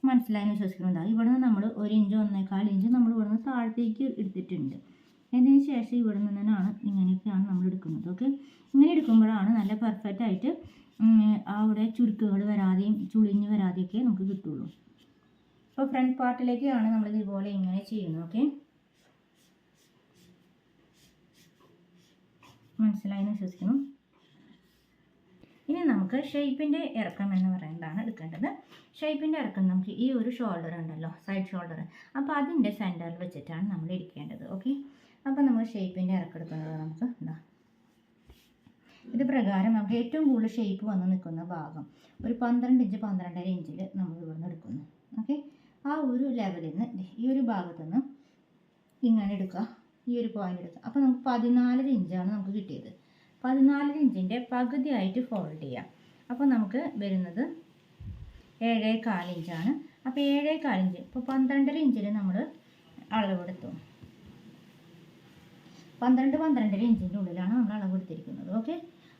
A: മനസ്സിലായെന്ന് വിശ്വസിക്കുന്നുണ്ടാവും. ഇവിടെ നിന്ന് നമ്മൾ 1 ഇഞ്ച് 1.25 ഇഞ്ച് നമ്മൾ ഇവിടെ നിന്ന് താഴത്തേക്ക് എടുത്തിട്ടുണ്ട്. അതിന് ശേഷം ഇവിടെ നിന്നാണ് ഇങ്ങനെയൊക്കെയാണ് നമ്മൾ എടുക്കുന്നത്. ഓക്കെ, ഇങ്ങനെ എടുക്കുമ്പോഴാണ് നല്ല പെർഫെക്റ്റ് ആയിട്ട് അവിടെ ചുരുക്കുകൾ വരാതെയും ചുളിഞ്ഞ് വരാതെയൊക്കെ നമുക്ക് കിട്ടുള്ളൂ. അപ്പോൾ ഫ്രണ്ട് പാർട്ടിലേക്കാണ് നമ്മൾ ഇതുപോലെ ഇങ്ങനെ ചെയ്യുന്നത്. ഓക്കെ, മനസ്സിലായെന്ന് വിശ്വസിക്കുന്നു. ഇനി നമുക്ക് ഷേപ്പിൻ്റെ ഇറക്കം എന്ന് പറയുന്നതാണ് എടുക്കേണ്ടത്. ഷേപ്പിൻ്റെ ഇറക്കം നമുക്ക് ഈ ഒരു ഷോൾഡർ ഉണ്ടല്ലോ, സൈഡ് ഷോൾഡർ, അപ്പോൾ അതിൻ്റെ സെൻറ്ററിൽ വെച്ചിട്ടാണ് നമ്മൾ ഇരിക്കേണ്ടത്. ഓക്കെ, അപ്പോൾ നമ്മൾ ഷേപ്പിൻ്റെ ഇറക്കം എടുക്കുന്നത് നമുക്ക് എന്താ ഇത് പ്രകാരം നമുക്ക് ഏറ്റവും കൂടുതൽ ഷേപ്പ് വന്ന് നിൽക്കുന്ന ഭാഗം ഒരു 12 ഇഞ്ച് 12.5 ഇഞ്ചിൽ നമ്മൾ ഇവിടെ നിന്ന് എടുക്കുന്നു. ഓക്കെ, ആ ഒരു ലെവലിൽ നിന്ന് ഈ ഒരു ഭാഗത്തു നിന്ന് ഇങ്ങനെ എടുക്കുക, ഈ ഒരു പോയിന്റ് എടുക്കുക. അപ്പോൾ നമുക്ക് 14 ഇഞ്ചാണ് നമുക്ക് കിട്ടിയത്. 14 ഇഞ്ചിൻ്റെ പകുതിയായിട്ട് ഫോൾഡ് ചെയ്യാം. അപ്പോൾ നമുക്ക് വരുന്നത് 7.25 ഇഞ്ചാണ്. അപ്പോൾ 7.25 ഇഞ്ച്, ഇപ്പോൾ 12 ഇഞ്ചിൽ നമ്മൾ അളവെടുത്തു. 12 ഇഞ്ചിൻ്റെ ഉള്ളിലാണ് നമ്മൾ അളവെടുത്തിരിക്കുന്നത്. ഓക്കെ,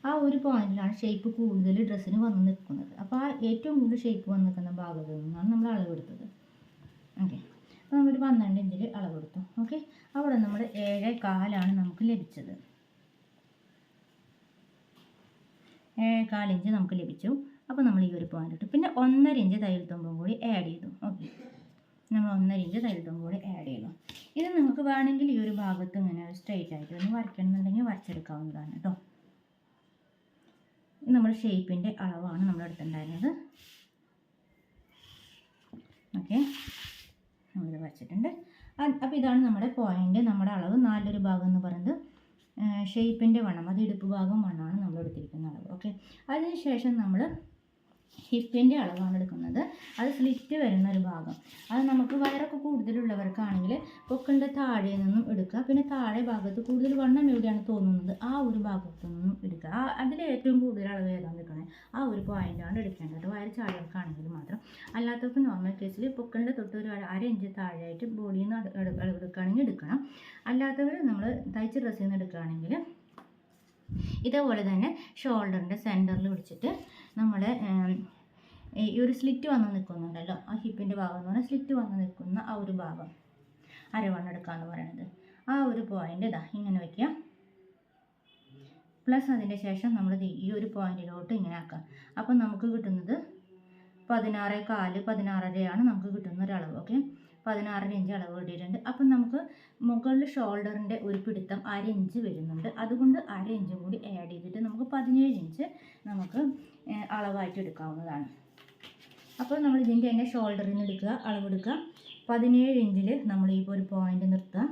A: ആ ഒരു പോയിന്റിലാണ് ഷേപ്പ് കൂടുതൽ ഡ്രസ്സിന് വന്ന് നിൽക്കുന്നത്. അപ്പോൾ ആ ഏറ്റവും കൂടുതൽ ഷേപ്പ് വന്ന് നിൽക്കുന്ന ഭാഗത്ത് നിന്നാണ് നമ്മൾ അളവെടുത്തത്. ഓക്കെ, അപ്പോൾ നമ്മളൊരു 12 ഇഞ്ചിൽ അളവെടുത്തു. ഓക്കെ, അവിടെ നമ്മൾ 7.25 നമുക്ക് ലഭിച്ചത്. 7.25 ഇഞ്ച് നമുക്ക് ലഭിച്ചു. അപ്പോൾ നമ്മൾ ഈ ഒരു പോയിന്റ് ഇട്ടു. പിന്നെ 1.5 ഇഞ്ച് തയ്യൽ തുമ്പും കൂടി ആഡ് ചെയ്തു. ഓക്കെ, നമ്മൾ 1.5 ഇഞ്ച് തയ്യൽ തുമ്പും കൂടി ആഡ് ചെയ്തു. ഇത് നിങ്ങൾക്ക് വേണമെങ്കിൽ ഈ ഒരു ഭാഗത്ത് ഇങ്ങനെ സ്ട്രെയിറ്റ് ആയിട്ട് ഒന്ന് വരയ്ക്കണമെന്നുണ്ടെങ്കിൽ വരച്ചെടുക്കാവുന്നതാണ് കേട്ടോ. നമ്മൾ ഷേപ്പിൻ്റെ അളവാണ് നമ്മൾ എടുത്തിട്ടുണ്ടായിരുന്നത്. ഓക്കെ, നമ്മളിത് വരച്ചിട്ടുണ്ട്. അപ്പോൾ ഇതാണ് നമ്മുടെ പോയിന്റ്, നമ്മുടെ അളവ്. 4 ഭാഗം എന്ന് പറയുന്നത് ഷേപ്പിൻ്റെ വണ്ണം, അത് ഇടുപ്പ് ഭാഗം വണ്ണമാണ് നമ്മൾ എടുത്തിരിക്കുന്ന അളവ്. ഓക്കെ, അതിനുശേഷം നമ്മൾ ഹിപ്പിൻ്റെ അളവാണ് എടുക്കുന്നത്. അത് സ്ലിറ്റ് വരുന്ന ഒരു ഭാഗം. അത് നമുക്ക് വയറൊക്കെ കൂടുതലുള്ളവർക്കാണെങ്കിൽ പൊക്കിൻ്റെ താഴെ നിന്നും എടുക്കുക. പിന്നെ താഴെ ഭാഗത്ത് കൂടുതൽ വണ്ണം എവിടെയാണ് തോന്നുന്നത് ആ ഒരു ഭാഗത്തു നിന്നും എടുക്കുക. അതിൽ ഏറ്റവും കൂടുതൽ അളവ് ഏതാണ് എടുക്കണേ ആ ഒരു പോയിൻ്റാണ് എടുക്കേണ്ടത്. വയർ ചാടികൾക്കാണെങ്കിൽ മാത്രം. അല്ലാത്തവർക്ക് നോർമൽ കേസിൽ പൊക്കിൻ്റെ തൊട്ട് ഒരു 1/2 ഇഞ്ച് താഴെയായിട്ട് ബോഡിയിൽ നിന്ന് അളവെടുക്കുകയാണെങ്കിൽ എടുക്കണം. അല്ലാത്തവർ നമ്മൾ തയ്ച്ച ഡ്രസ്സിൽ നിന്ന് എടുക്കുകയാണെങ്കിൽ ഇതേപോലെ തന്നെ ഷോൾഡറിൻ്റെ സെൻറ്ററിൽ പിടിച്ചിട്ട് നമ്മൾ ഈ ഒരു സ്ലിറ്റ് വന്ന് നിൽക്കുന്നുണ്ടല്ലോ, ആ ഹിപ്പിൻ്റെ ഭാഗം എന്ന് പറഞ്ഞാൽ സ്ലിറ്റ് വന്ന് നിൽക്കുന്ന ആ ഒരു ഭാഗം അരവണ്ണം എടുക്കാമെന്ന് പറയുന്നത്. ആ ഒരു പോയിൻ്റ് ഇതാ ഇങ്ങനെ വയ്ക്കുക. പ്ലസ് അതിൻ്റെ ശേഷം നമ്മൾ ഈ ഒരു പോയിൻറ്റിലോട്ട് ഇങ്ങനെ ആക്കാം. അപ്പം നമുക്ക് കിട്ടുന്നത് 16.25 16.5 നമുക്ക് കിട്ടുന്ന ഒരളവ്. ഓക്കെ, 16 ഇഞ്ച് അളവ് കിട്ടിയിട്ടുണ്ട്. അപ്പം നമുക്ക് മുകളിൽ ഷോൾഡറിൻ്റെ ഒരു പിടുത്തം 1/2 ഇഞ്ച് വരുന്നുണ്ട്. അതുകൊണ്ട് 1/2 ഇഞ്ചും കൂടി ആഡ് ചെയ്തിട്ട് നമുക്ക് 17 ഇഞ്ച് നമുക്ക് അളവായിട്ട് എടുക്കാവുന്നതാണ്. അപ്പോൾ നമ്മൾ ഇതിൻ്റെ തന്നെ ഷോൾഡറിൽ നിന്ന് എടുക്കുക, അളവെടുക്കുക. 17 ഇഞ്ചിൽ നമ്മൾ ഈ ഒരു പോയിൻ്റ് നിർത്തുക.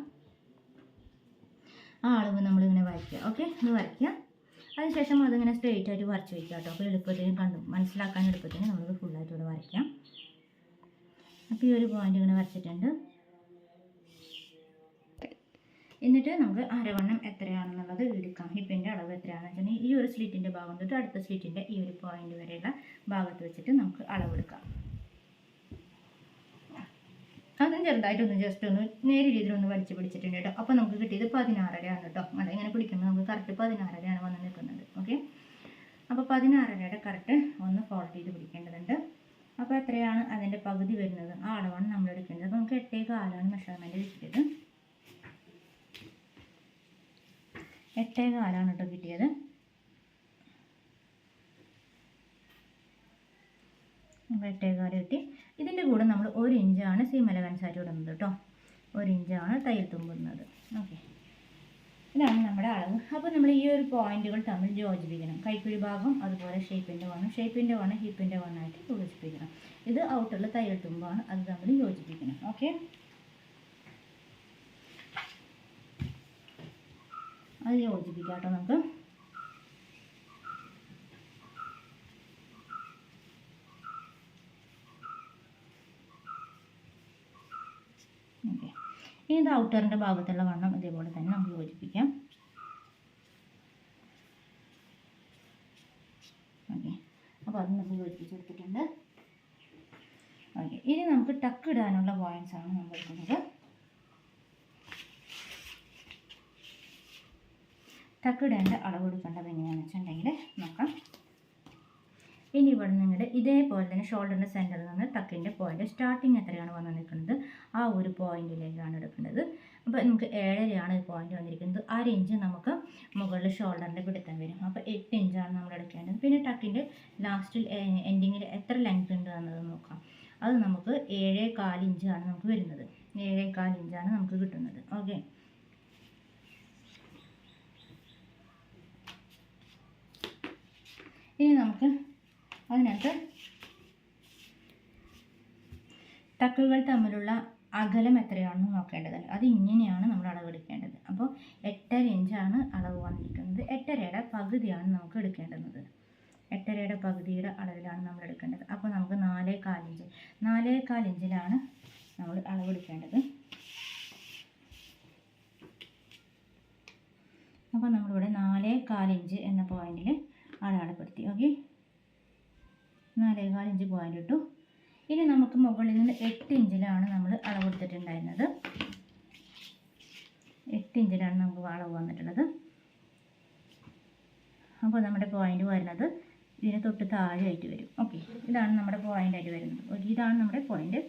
A: ആ അളവ് നമ്മളിങ്ങനെ വരയ്ക്കുക. ഓക്കെ, ഇത് വരയ്ക്കുക. അതിനുശേഷം അതിങ്ങനെ സ്ട്രെയിറ്റ് ആയിട്ട് വരച്ച് വയ്ക്കുക കേട്ടോ. അപ്പോൾ എളുപ്പത്തിന് മനസ്സിലാക്കാൻ എളുപ്പത്തിന് നമ്മളിത് ഫുള്ളായിട്ട് ഇവിടെ വരയ്ക്കാം. അപ്പോൾ ഈ ഒരു പോയിൻ്റ് ഇങ്ങനെ വരച്ചിട്ടുണ്ട്. എന്നിട്ട് നമുക്ക് അരവണ്ണം എത്രയാണെന്നുള്ളത് എടുക്കാം. ഹിപ്പിൻ്റെ അളവ് എത്രയാണെന്ന് വെച്ചിട്ടുണ്ടെങ്കിൽ ഈ ഒരു സ്ലിറ്റിൻ്റെ ഭാഗം തൊട്ട് അടുത്ത സ്ലിറ്റിൻ്റെ ഈ ഒരു പോയിൻ്റ് വരെയുള്ള ഭാഗത്ത് വെച്ചിട്ട് നമുക്ക് അളവെടുക്കാം. അതും ചെറുതായിട്ടൊന്ന് ജസ്റ്റ് ഒന്ന് നേരെ രീതിയിലൊന്ന് വലിച്ചു പിടിച്ചിട്ടുണ്ട് കേട്ടോ. അപ്പോൾ നമുക്ക് കിട്ടിയത് 16.5 കേട്ടോ. അത് ഇങ്ങനെ പിടിക്കുമ്പോൾ നമുക്ക് കറക്റ്റ് 16.5 വന്ന് നിൽക്കുന്നത്. ഓക്കെ, അപ്പോൾ 16.5 കറക്റ്റ് ഒന്ന് ഫോൾഡ് ചെയ്ത് പിടിക്കേണ്ടതുണ്ട്. അപ്പോൾ എത്രയാണ് അതിൻ്റെ പകുതി വരുന്നത് ആ അളവാണ് നമ്മൾ എടുക്കേണ്ടത്. അപ്പോൾ നമുക്ക് 8.25 മെഷർമെൻറ്റ് കിട്ടിയത്. 8.25 കേട്ടോ കിട്ടിയത്. അപ്പോൾ 8.25 കിട്ടി. ഇതിൻ്റെ കൂടെ നമ്മൾ 1 ഇഞ്ചാണ് സീം അലവൻസ് ആയിട്ട് ഇടുന്നത് കേട്ടോ. 1 ഇഞ്ചാണ് തയ്യൽ തുമ്പുന്നത്. ഓക്കെ, ഇതാണ് നമ്മുടെ അളവ്. അപ്പോൾ നമ്മൾ ഈ ഒരു പോയിന്റുകൾ തമ്മിൽ യോജിപ്പിക്കണം. കൈക്കുഴി ഭാഗം അതുപോലെ ഷേപ്പിൻ്റെ വണ്ണം ഹിപ്പിൻ്റെ വണ്ണമായിട്ട് യോജിപ്പിക്കണം. ഇത് ഔട്ടറിൽ തയ്യൽ തുമ്പാണ്, അത് തമ്മിൽ യോജിപ്പിക്കണം. ഓക്കെ, അത് യോജിപ്പിക്കാം കേട്ടോ നമുക്ക്. ഓക്കെ, ഇത് ഔട്ടറിൻ്റെ ഭാഗത്തുള്ള വണ്ണം ഇതേപോലെ തന്നെ നമുക്ക് യോജിപ്പിക്കാം. ഓക്കെ, അപ്പോൾ അത് നമ്മൾ യോജിപ്പിച്ചെടുത്തിട്ടുണ്ട്. ഓക്കെ, ഇനി നമുക്ക് ടക്ക് ഇടാനുള്ള പോയിൻറ്റ്സ് ആണ് നമ്മൾ എടുക്കുന്നത്. ടക്ക് ഇടേണ്ട അളവ് എടുക്കേണ്ടത് എങ്ങനെയാണെന്ന് വെച്ചിട്ടുണ്ടെങ്കിൽ നോക്കാം. ഇനി ഇവിടെ നിങ്ങളുടെ ഇതേപോലെ തന്നെ ഷോൾഡറിൻ്റെ സെൻറ്ററിൽ നിന്ന് ടക്കിൻ്റെ പോയിൻ്റ് സ്റ്റാർട്ടിങ് എത്രയാണ് വന്ന് നിൽക്കുന്നത് ആ ഒരു പോയിൻറ്റിലേക്കാണ് എടുക്കേണ്ടത്. അപ്പോൾ നമുക്ക് 7.5 പോയിൻ്റ് വന്നിരിക്കുന്നത്. 1/2 ഇഞ്ച് നമുക്ക് മുകളിൽ ഷോൾഡറിൻ്റെ പിടുത്തം വരും. അപ്പോൾ 8 ഇഞ്ചാണ് നമ്മൾ എടുക്കേണ്ടത്. പിന്നെ ടക്കിൻ്റെ ലാസ്റ്റിൽ എൻഡിങ്ങിൽ എത്ര ലെങ്ത് ഉണ്ട് എന്നത് നോക്കാം. അത് നമുക്ക് 7.25 ഇഞ്ചാണ് നമുക്ക് വരുന്നത്. 7.25 ഇഞ്ചാണ് നമുക്ക് കിട്ടുന്നത്. ഓക്കെ, ഇനി നമുക്ക് അതിനകത്ത് ടക്കുകൾ തമ്മിലുള്ള അകലം എത്രയാണെന്ന് നോക്കേണ്ടതുണ്ട്. അത് ഇങ്ങനെയാണ് നമ്മൾ അളവെടുക്കേണ്ടത്. അപ്പോൾ 8.5 ഇഞ്ചാണ് അളവ് വന്നിരിക്കുന്നത്. 8.5യുടെ പകുതിയാണ് നമുക്ക് എടുക്കേണ്ടത്. 8.5യുടെ പകുതിയുടെ അളവിലാണ് നമ്മൾ എടുക്കേണ്ടത്. അപ്പോൾ നമുക്ക് 4.25 ഇഞ്ചിലാണ് നമ്മൾ അളവെടുക്കേണ്ടത്. അപ്പോൾ നമ്മളിവിടെ 4.25 ഇഞ്ച് എന്ന പോയിന്റിൽ അടയാളപ്പെടുത്തി. ഓക്കെ, 4.25 ഇഞ്ച് പോയിന്റ് ഇട്ടു. ഇനി നമുക്ക് മുകളിൽ നിന്ന് 8 ഇഞ്ചിലാണ് നമ്മൾ അളവെടുത്തിട്ടുണ്ടായിരുന്നത്. 8 ഇഞ്ചിലാണ് നമുക്ക് അളവ് വന്നിട്ടുള്ളത്. അപ്പോൾ നമ്മുടെ പോയിന്റ് വരുന്നത് ഇതിന് തൊട്ട് താഴെയായിട്ട് വരും. ഓക്കെ, ഇതാണ് നമ്മുടെ പോയിന്റ് ആയിട്ട് വരുന്നത്. ഓക്കെ, ഇതാണ് നമ്മുടെ പോയിന്റ്,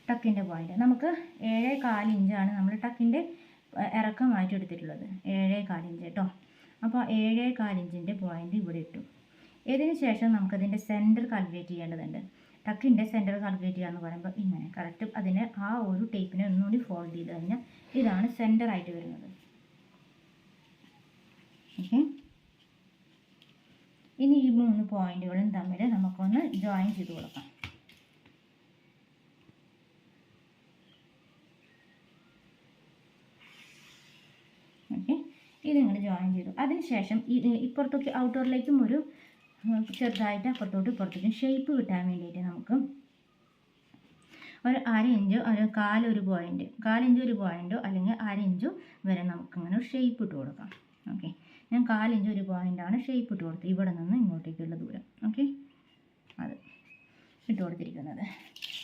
A: ടക്കിൻ്റെ പോയിന്റ്. നമുക്ക് 7.25 ഇഞ്ചാണ് നമ്മൾ ടക്കിൻ്റെ ഇറക്കമായിട്ട് എടുത്തിട്ടുള്ളത്. 7.25 ഇഞ്ച് കേട്ടോ. അപ്പോൾ 7.25 ഇഞ്ചിൻ്റെ പോയിന്റ് ഇവിടെ ഇട്ടു. ഇതിന് ശേഷം നമുക്കതിൻ്റെ സെൻറ്റർ കാൽക്കുലേറ്റ് ചെയ്യേണ്ടതുണ്ട്. ടക്കിൻ്റെ സെൻറ്റർ കാൽക്കുലേറ്റ് ചെയ്യുക എന്ന് പറയുമ്പോൾ ഇങ്ങനെ കറക്റ്റ് അതിനെ ആ ഒരു ടേപ്പിനെ ഒന്നുകൂടി ഫോൾഡ് ചെയ്ത് കഴിഞ്ഞാൽ ഇതാണ് സെൻറ്ററായിട്ട് വരുന്നത്. ഓക്കെ, ഇനി ഈ 3 പോയിന്റുകളും തമ്മിൽ നമുക്കൊന്ന് ജോയിൻ ചെയ്ത് കൊടുക്കാം. ഓക്കെ, ഇതിങ്ങനെ ജോയിൻ ചെയ്തു. അതിനുശേഷം ഇപ്പുറത്തേക്ക് ഔട്ടറിലേക്കും ഒരു ചെറുതായിട്ട് അപ്പുറത്തോട്ട് ഇപ്പുറത്തേക്കും ഷേപ്പ് കിട്ടാൻ വേണ്ടിയിട്ട് നമുക്ക് ഒരു 1/2 ഇഞ്ചോ ഒരു 1/4 പോയിന്റ്, 1/4 ഇഞ്ച് ഒരു പോയിന്റോ അല്ലെങ്കിൽ 1/2 ഇഞ്ചോ വരെ നമുക്കിങ്ങനെ ഒരു ഷേപ്പ് ഇട്ട് കൊടുക്കാം. ഓക്കെ, ഞാൻ 1/4 ഇഞ്ച് ഒരു പോയിൻ്റാണ് ഷേപ്പ് ഇട്ട് കൊടുത്തത്, ഇവിടെ നിന്ന് ഇങ്ങോട്ടേക്കുള്ള ദൂരം. ഓക്കെ, അത് ഇട്ട് കൊടുത്തിരിക്കുന്നത്.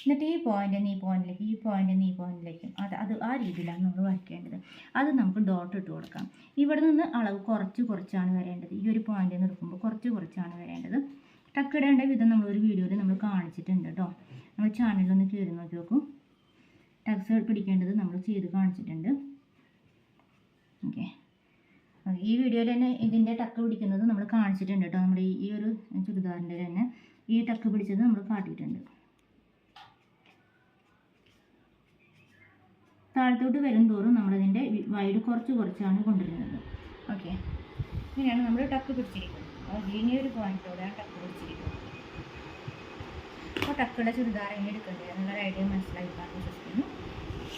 A: എന്നിട്ട് ഈ പോയിൻ്റിൽ നിന്ന് ഈ പോയിന്റിലേക്ക്, ഈ പോയിന്റിൽ നിന്ന് ഈ പോയിന്റിലേക്കും അത് ആ രീതിയിലാണ് നമ്മൾ വരയ്ക്കേണ്ടത്. അത് നമുക്ക് ഡോട്ട് ഇട്ട് കൊടുക്കാം. ഇവിടെ നിന്ന് അളവ് കുറച്ചാണ് വരേണ്ടത്. ഈ ഒരു പോയിന്റിൽ നിന്ന് എടുക്കുമ്പോൾ കുറച്ചാണ് വരേണ്ടത്. ടക്കിടേണ്ട വിധം നമ്മളൊരു വീഡിയോയിൽ നമ്മൾ കാണിച്ചിട്ടുണ്ട് കേട്ടോ. നമ്മൾ ചാനലിലൊന്ന് കയറി നോക്കി നോക്കൂ. ടക്സ് പിടിക്കേണ്ടത് നമ്മൾ ചെയ്ത് കാണിച്ചിട്ടുണ്ട്. ഓക്കെ, ഈ വീഡിയോയിൽ തന്നെ ഇതിൻ്റെ ടക്ക് പിടിക്കുന്നത് നമ്മൾ കാണിച്ചിട്ടുണ്ട് കേട്ടോ. നമ്മുടെ ഈ ഒരു ചുരിദാറിൻ്റെ തന്നെ ഈ ടക്ക് പിടിച്ചത് നമ്മൾ കാട്ടിയിട്ടുണ്ട്. താഴത്തോട്ട് വരും തോറും നമ്മളതിൻ്റെ വൈഡ് കുറച്ചാണ് കൊണ്ടുവരുന്നത്. ഓക്കെ, ഇങ്ങനെയാണ് നമ്മൾ ടക്ക് പിടിച്ചിരിക്കുന്നത്. ഇനിയൊരു പോയിന്റോടെയാണ് ടക്ക് പിടിച്ചിരിക്കുന്നത്. അപ്പോൾ ടക്കുള്ള ചുരിദാർ എങ്ങനെ എടുക്കേണ്ടത് എന്നുള്ള ഐഡിയ മനസ്സിലാക്കാൻ വിശ്വസിക്കുന്നു.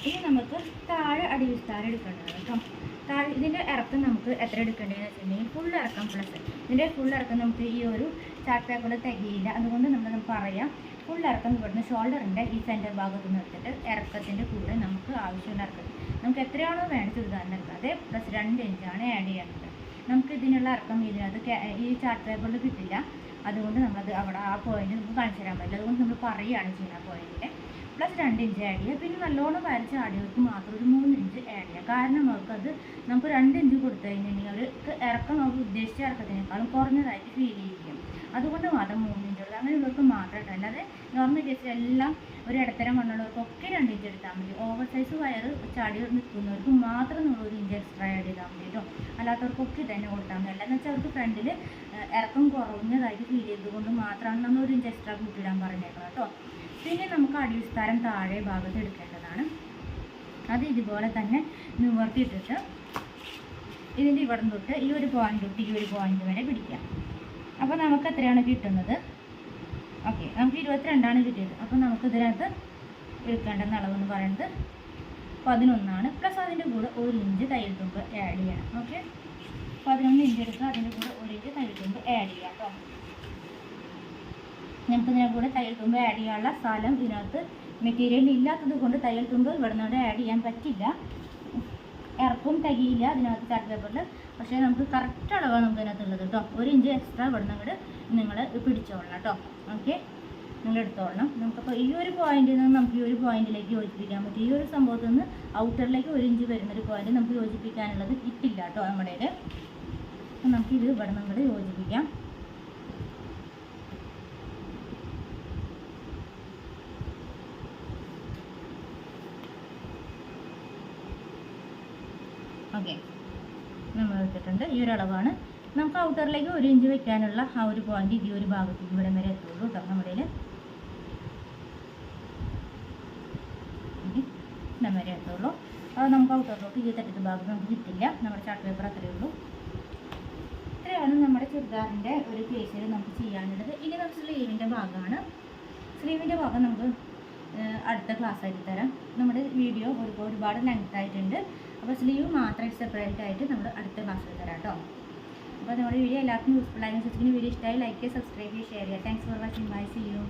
A: ഇനി നമുക്ക് താഴെ അടിവിസ്താരം എടുക്കേണ്ടത് കേട്ടോ. ഇതിൻ്റെ ഇറക്കം നമുക്ക് എത്ര എടുക്കേണ്ടതെന്ന് വെച്ചിട്ടുണ്ടെങ്കിൽ ഫുൾ ഇറക്കം പ്ലസ് ഇതിൻ്റെ ഫുൾ ഇറക്കം നമുക്ക് ഈ ഒരു ചാർട്ട് പേപ്പറിൽ തികയില്ല. അതുകൊണ്ട് നമുക്ക് പറയാം ഫുൾ ഇറക്കം ഇവിടുന്ന് ഷോൾഡറിൻ്റെ ഈ സെൻറ്റർ ഭാഗത്ത് നിന്ന് എടുത്തിട്ട് ഇറക്കത്തിൻ്റെ കൂടെ നമുക്ക് ആവശ്യമുള്ള ഇറക്കത്തിൽ നമുക്ക് എത്രയാണോ വേണ്ട ചുരിദാറിന് ഇറക്കം അതേ പ്ലസ് 2 ഇഞ്ചാണ് ആഡ് ചെയ്യാനുള്ളത്. നമുക്ക് ഇതിനുള്ള ഇറക്കം ഇതിനകത്ത് ഈ ചാർട്ട് പേപ്പറിൽ കിട്ടില്ല. അതുകൊണ്ട് നമ്മളത് അവിടെ ആ പോയിന്റ് നമുക്ക് കാണിച്ചു തരാൻ പറ്റില്ല. അതുകൊണ്ട് നമ്മൾ പറയുകയാണ് ചെയ്യുന്ന പോയിന്റിൽ പ്ലസ് 2 ഇഞ്ച് ആഡ് ചെയ്യുക. പിന്നെ നല്ലോണം വരച്ച ആടിയവർക്ക് മാത്രം ഒരു 3 ഇഞ്ച് ആഡ് ചെയ്യുക. കാരണം അവർക്കത് നമുക്ക് 2 ഇഞ്ച് കൊടുത്തു കഴിഞ്ഞിട്ടുണ്ടെങ്കിൽ അവർക്ക് ഇറക്കം നമുക്ക് ഉദ്ദേശിച്ച ഇറക്കത്തിനേക്കാളും കുറഞ്ഞതായിട്ട് ഫീൽ ചെയ്യിക്കും. അതുകൊണ്ട് മാത്രം 3 ഇഞ്ച് കൊടുക്കുക. അങ്ങനെയുള്ളവർക്ക് മാത്രമായിട്ട് അല്ലാതെ നോർമൽ കേസിൽ എല്ലാം ഒരു ഇടത്തരം വണ്ണുള്ളവർക്കൊക്കെ 2 ഇഞ്ച് എടുത്താൽ മതി. ഓവർ സൈസ് വയറ് ചാടി നിൽക്കുന്നവർക്ക് മാത്രം നമ്മൾ 1 ഇഞ്ച് എക്സ്ട്രാ ആഡ് ചെയ്താൽ മതി കേട്ടോ. അല്ലാത്തവർക്കൊക്കെ തന്നെ കൊടുത്താൽ മതി. അല്ലാന്ന് വെച്ചാൽ അവർക്ക് ഫ്രണ്ടിൽ ഇറക്കം കുറഞ്ഞതായിട്ട് ഫീൽ ചെയ്തുകൊണ്ട് മാത്രമാണ് നമ്മൾ 1 ഇഞ്ച് എക്സ്ട്രാ കൂട്ടിയിടാൻ പറഞ്ഞേക്കുന്നത് കേട്ടോ. പിന്നെ നമുക്ക് അടിവിസ്താരം താഴെ ഭാഗത്ത് എടുക്കേണ്ടതാണ്. അത് ഇതുപോലെ തന്നെ നിവർത്തിയിട്ടിട്ട് ഇതിൻ്റെ ഇവിടെ തൊട്ട് ഈ ഒരു പോയിന്റ് തൊട്ട് ഈ ഒരു പോയിന്റ് വരെ പിടിക്കാം. അപ്പോൾ നമുക്ക് എത്രയാണ് കിട്ടുന്നത്? ഓക്കെ, നമുക്ക് 22ആണ് കിട്ടിയത്. അപ്പോൾ നമുക്ക് ഇതിനകത്ത് എടുക്കേണ്ട അളവെന്ന് പറയുന്നത് 11 പ്ലസ് അതിൻ്റെ കൂടെ 1 ഇഞ്ച് തയ്യൽ തുമ്പ് ആഡ് ചെയ്യണം. ഓക്കെ, 11 ഇഞ്ച് എടുക്കുക, അതിൻ്റെ കൂടെ 1 ഇഞ്ച് തയ്യൽ തുമ്പ് ആഡ് ചെയ്യാം കേട്ടോ. നമുക്ക് ഇതിനെ കൂടെ തയ്യൽ തുമ്പ് ആഡ് ചെയ്യാനുള്ള സ്ഥലം ഇതിനകത്ത് മെറ്റീരിയൽ ഇല്ലാത്തത് കൊണ്ട് തയ്യൽ തുമ്പ് ഇവിടെ നിന്ന് ആഡ് ചെയ്യാൻ പറ്റില്ല. ഇറക്കും തികയില്ല അതിനകത്ത് ചാർട്ട് പേപ്പറിൽ. പക്ഷേ നമുക്ക് കറക്റ്റ് അളവാണ് നമുക്ക് ഇതിനകത്ത് ഉള്ളത് കേട്ടോ. 1 ഇഞ്ച് എക്സ്ട്രാ ഇവിടെ നിന്ന് നിങ്ങൾ പിടിച്ചോളണം കേട്ടോ. ഓക്കെ, നിങ്ങൾ എടുത്തോളണം. നമുക്കപ്പോൾ ഈ ഒരു പോയിന്റിൽ നിന്ന് നമുക്ക് ഈ ഒരു പോയിന്റിലേക്ക് യോജിപ്പിക്കാൻ പറ്റും. ഈ ഒരു സംഭവത്തിൽ നിന്ന് ഔട്ടറിലേക്ക് 1 ഇഞ്ച് വരുന്നൊരു പോയിന്റ് നമുക്ക് യോജിപ്പിക്കാനുള്ളത് കിട്ടില്ല കേട്ടോ നമ്മുടെ കയ്യിൽ. അപ്പം നമുക്കിത് ഇവിടെ നമ്മൾ യോജിപ്പിക്കാം. ഓക്കെ, നമ്മൾ എടുത്തിട്ടുണ്ട്. ഈ ഒരു അളവാണ് നമുക്ക് ഔട്ടറിലേക്ക് 1 ഇഞ്ച് വെക്കാനുള്ള ആ ഒരു പോയിന്റ് ഈ ഒരു ഭാഗത്തേക്ക് ഇവിടെ വരെ എത്തുള്ളൂ കേട്ടോ. നമ്മുടെ ഇവിടെ വരെ എത്തുള്ളൂ. അത് നമുക്ക് ഔട്ടറിലോട്ട് ഈ തട്ടത്ത് ഭാഗത്ത് നമുക്ക് കിട്ടില്ല. നമ്മുടെ ചാർട്ട് പേപ്പർ അത്രയേ ഉള്ളൂ. ഇത്രയാണ് നമ്മുടെ ചുരിദാറിൻ്റെ ഒരു കേസിൽ നമുക്ക് ചെയ്യാനുള്ളത്. ഇനി നമുക്ക് സ്ലീവിൻ്റെ ഭാഗമാണ്. സ്ലീവിൻ്റെ ഭാഗം നമുക്ക് അടുത്ത ക്ലാസ് ആയിട്ട് തരാം. നമ്മുടെ വീഡിയോ ഒരുപാട് ലെങ്ത് ആയിട്ടുണ്ട്. അപ്പോൾ സ്ലീവ് മാത്രം സെപ്പറേറ്റ് ആയിട്ട് നമ്മൾ അടുത്ത ക്ലാസ്സിൽ തരാം കേട്ടോ. അപ്പോൾ നമ്മുടെ വീഡിയോ എല്ലാവർക്കും യൂസ്ഫുൾ ആയി. വീഡിയോ ഇഷ്ടമായി ലൈക്ക് ചെയ്യുക, സബ്സ്ക്രൈബ് ചെയ്യുക, ഷെയർ ചെയ്യുക. Thanks for watching. Bye, see U.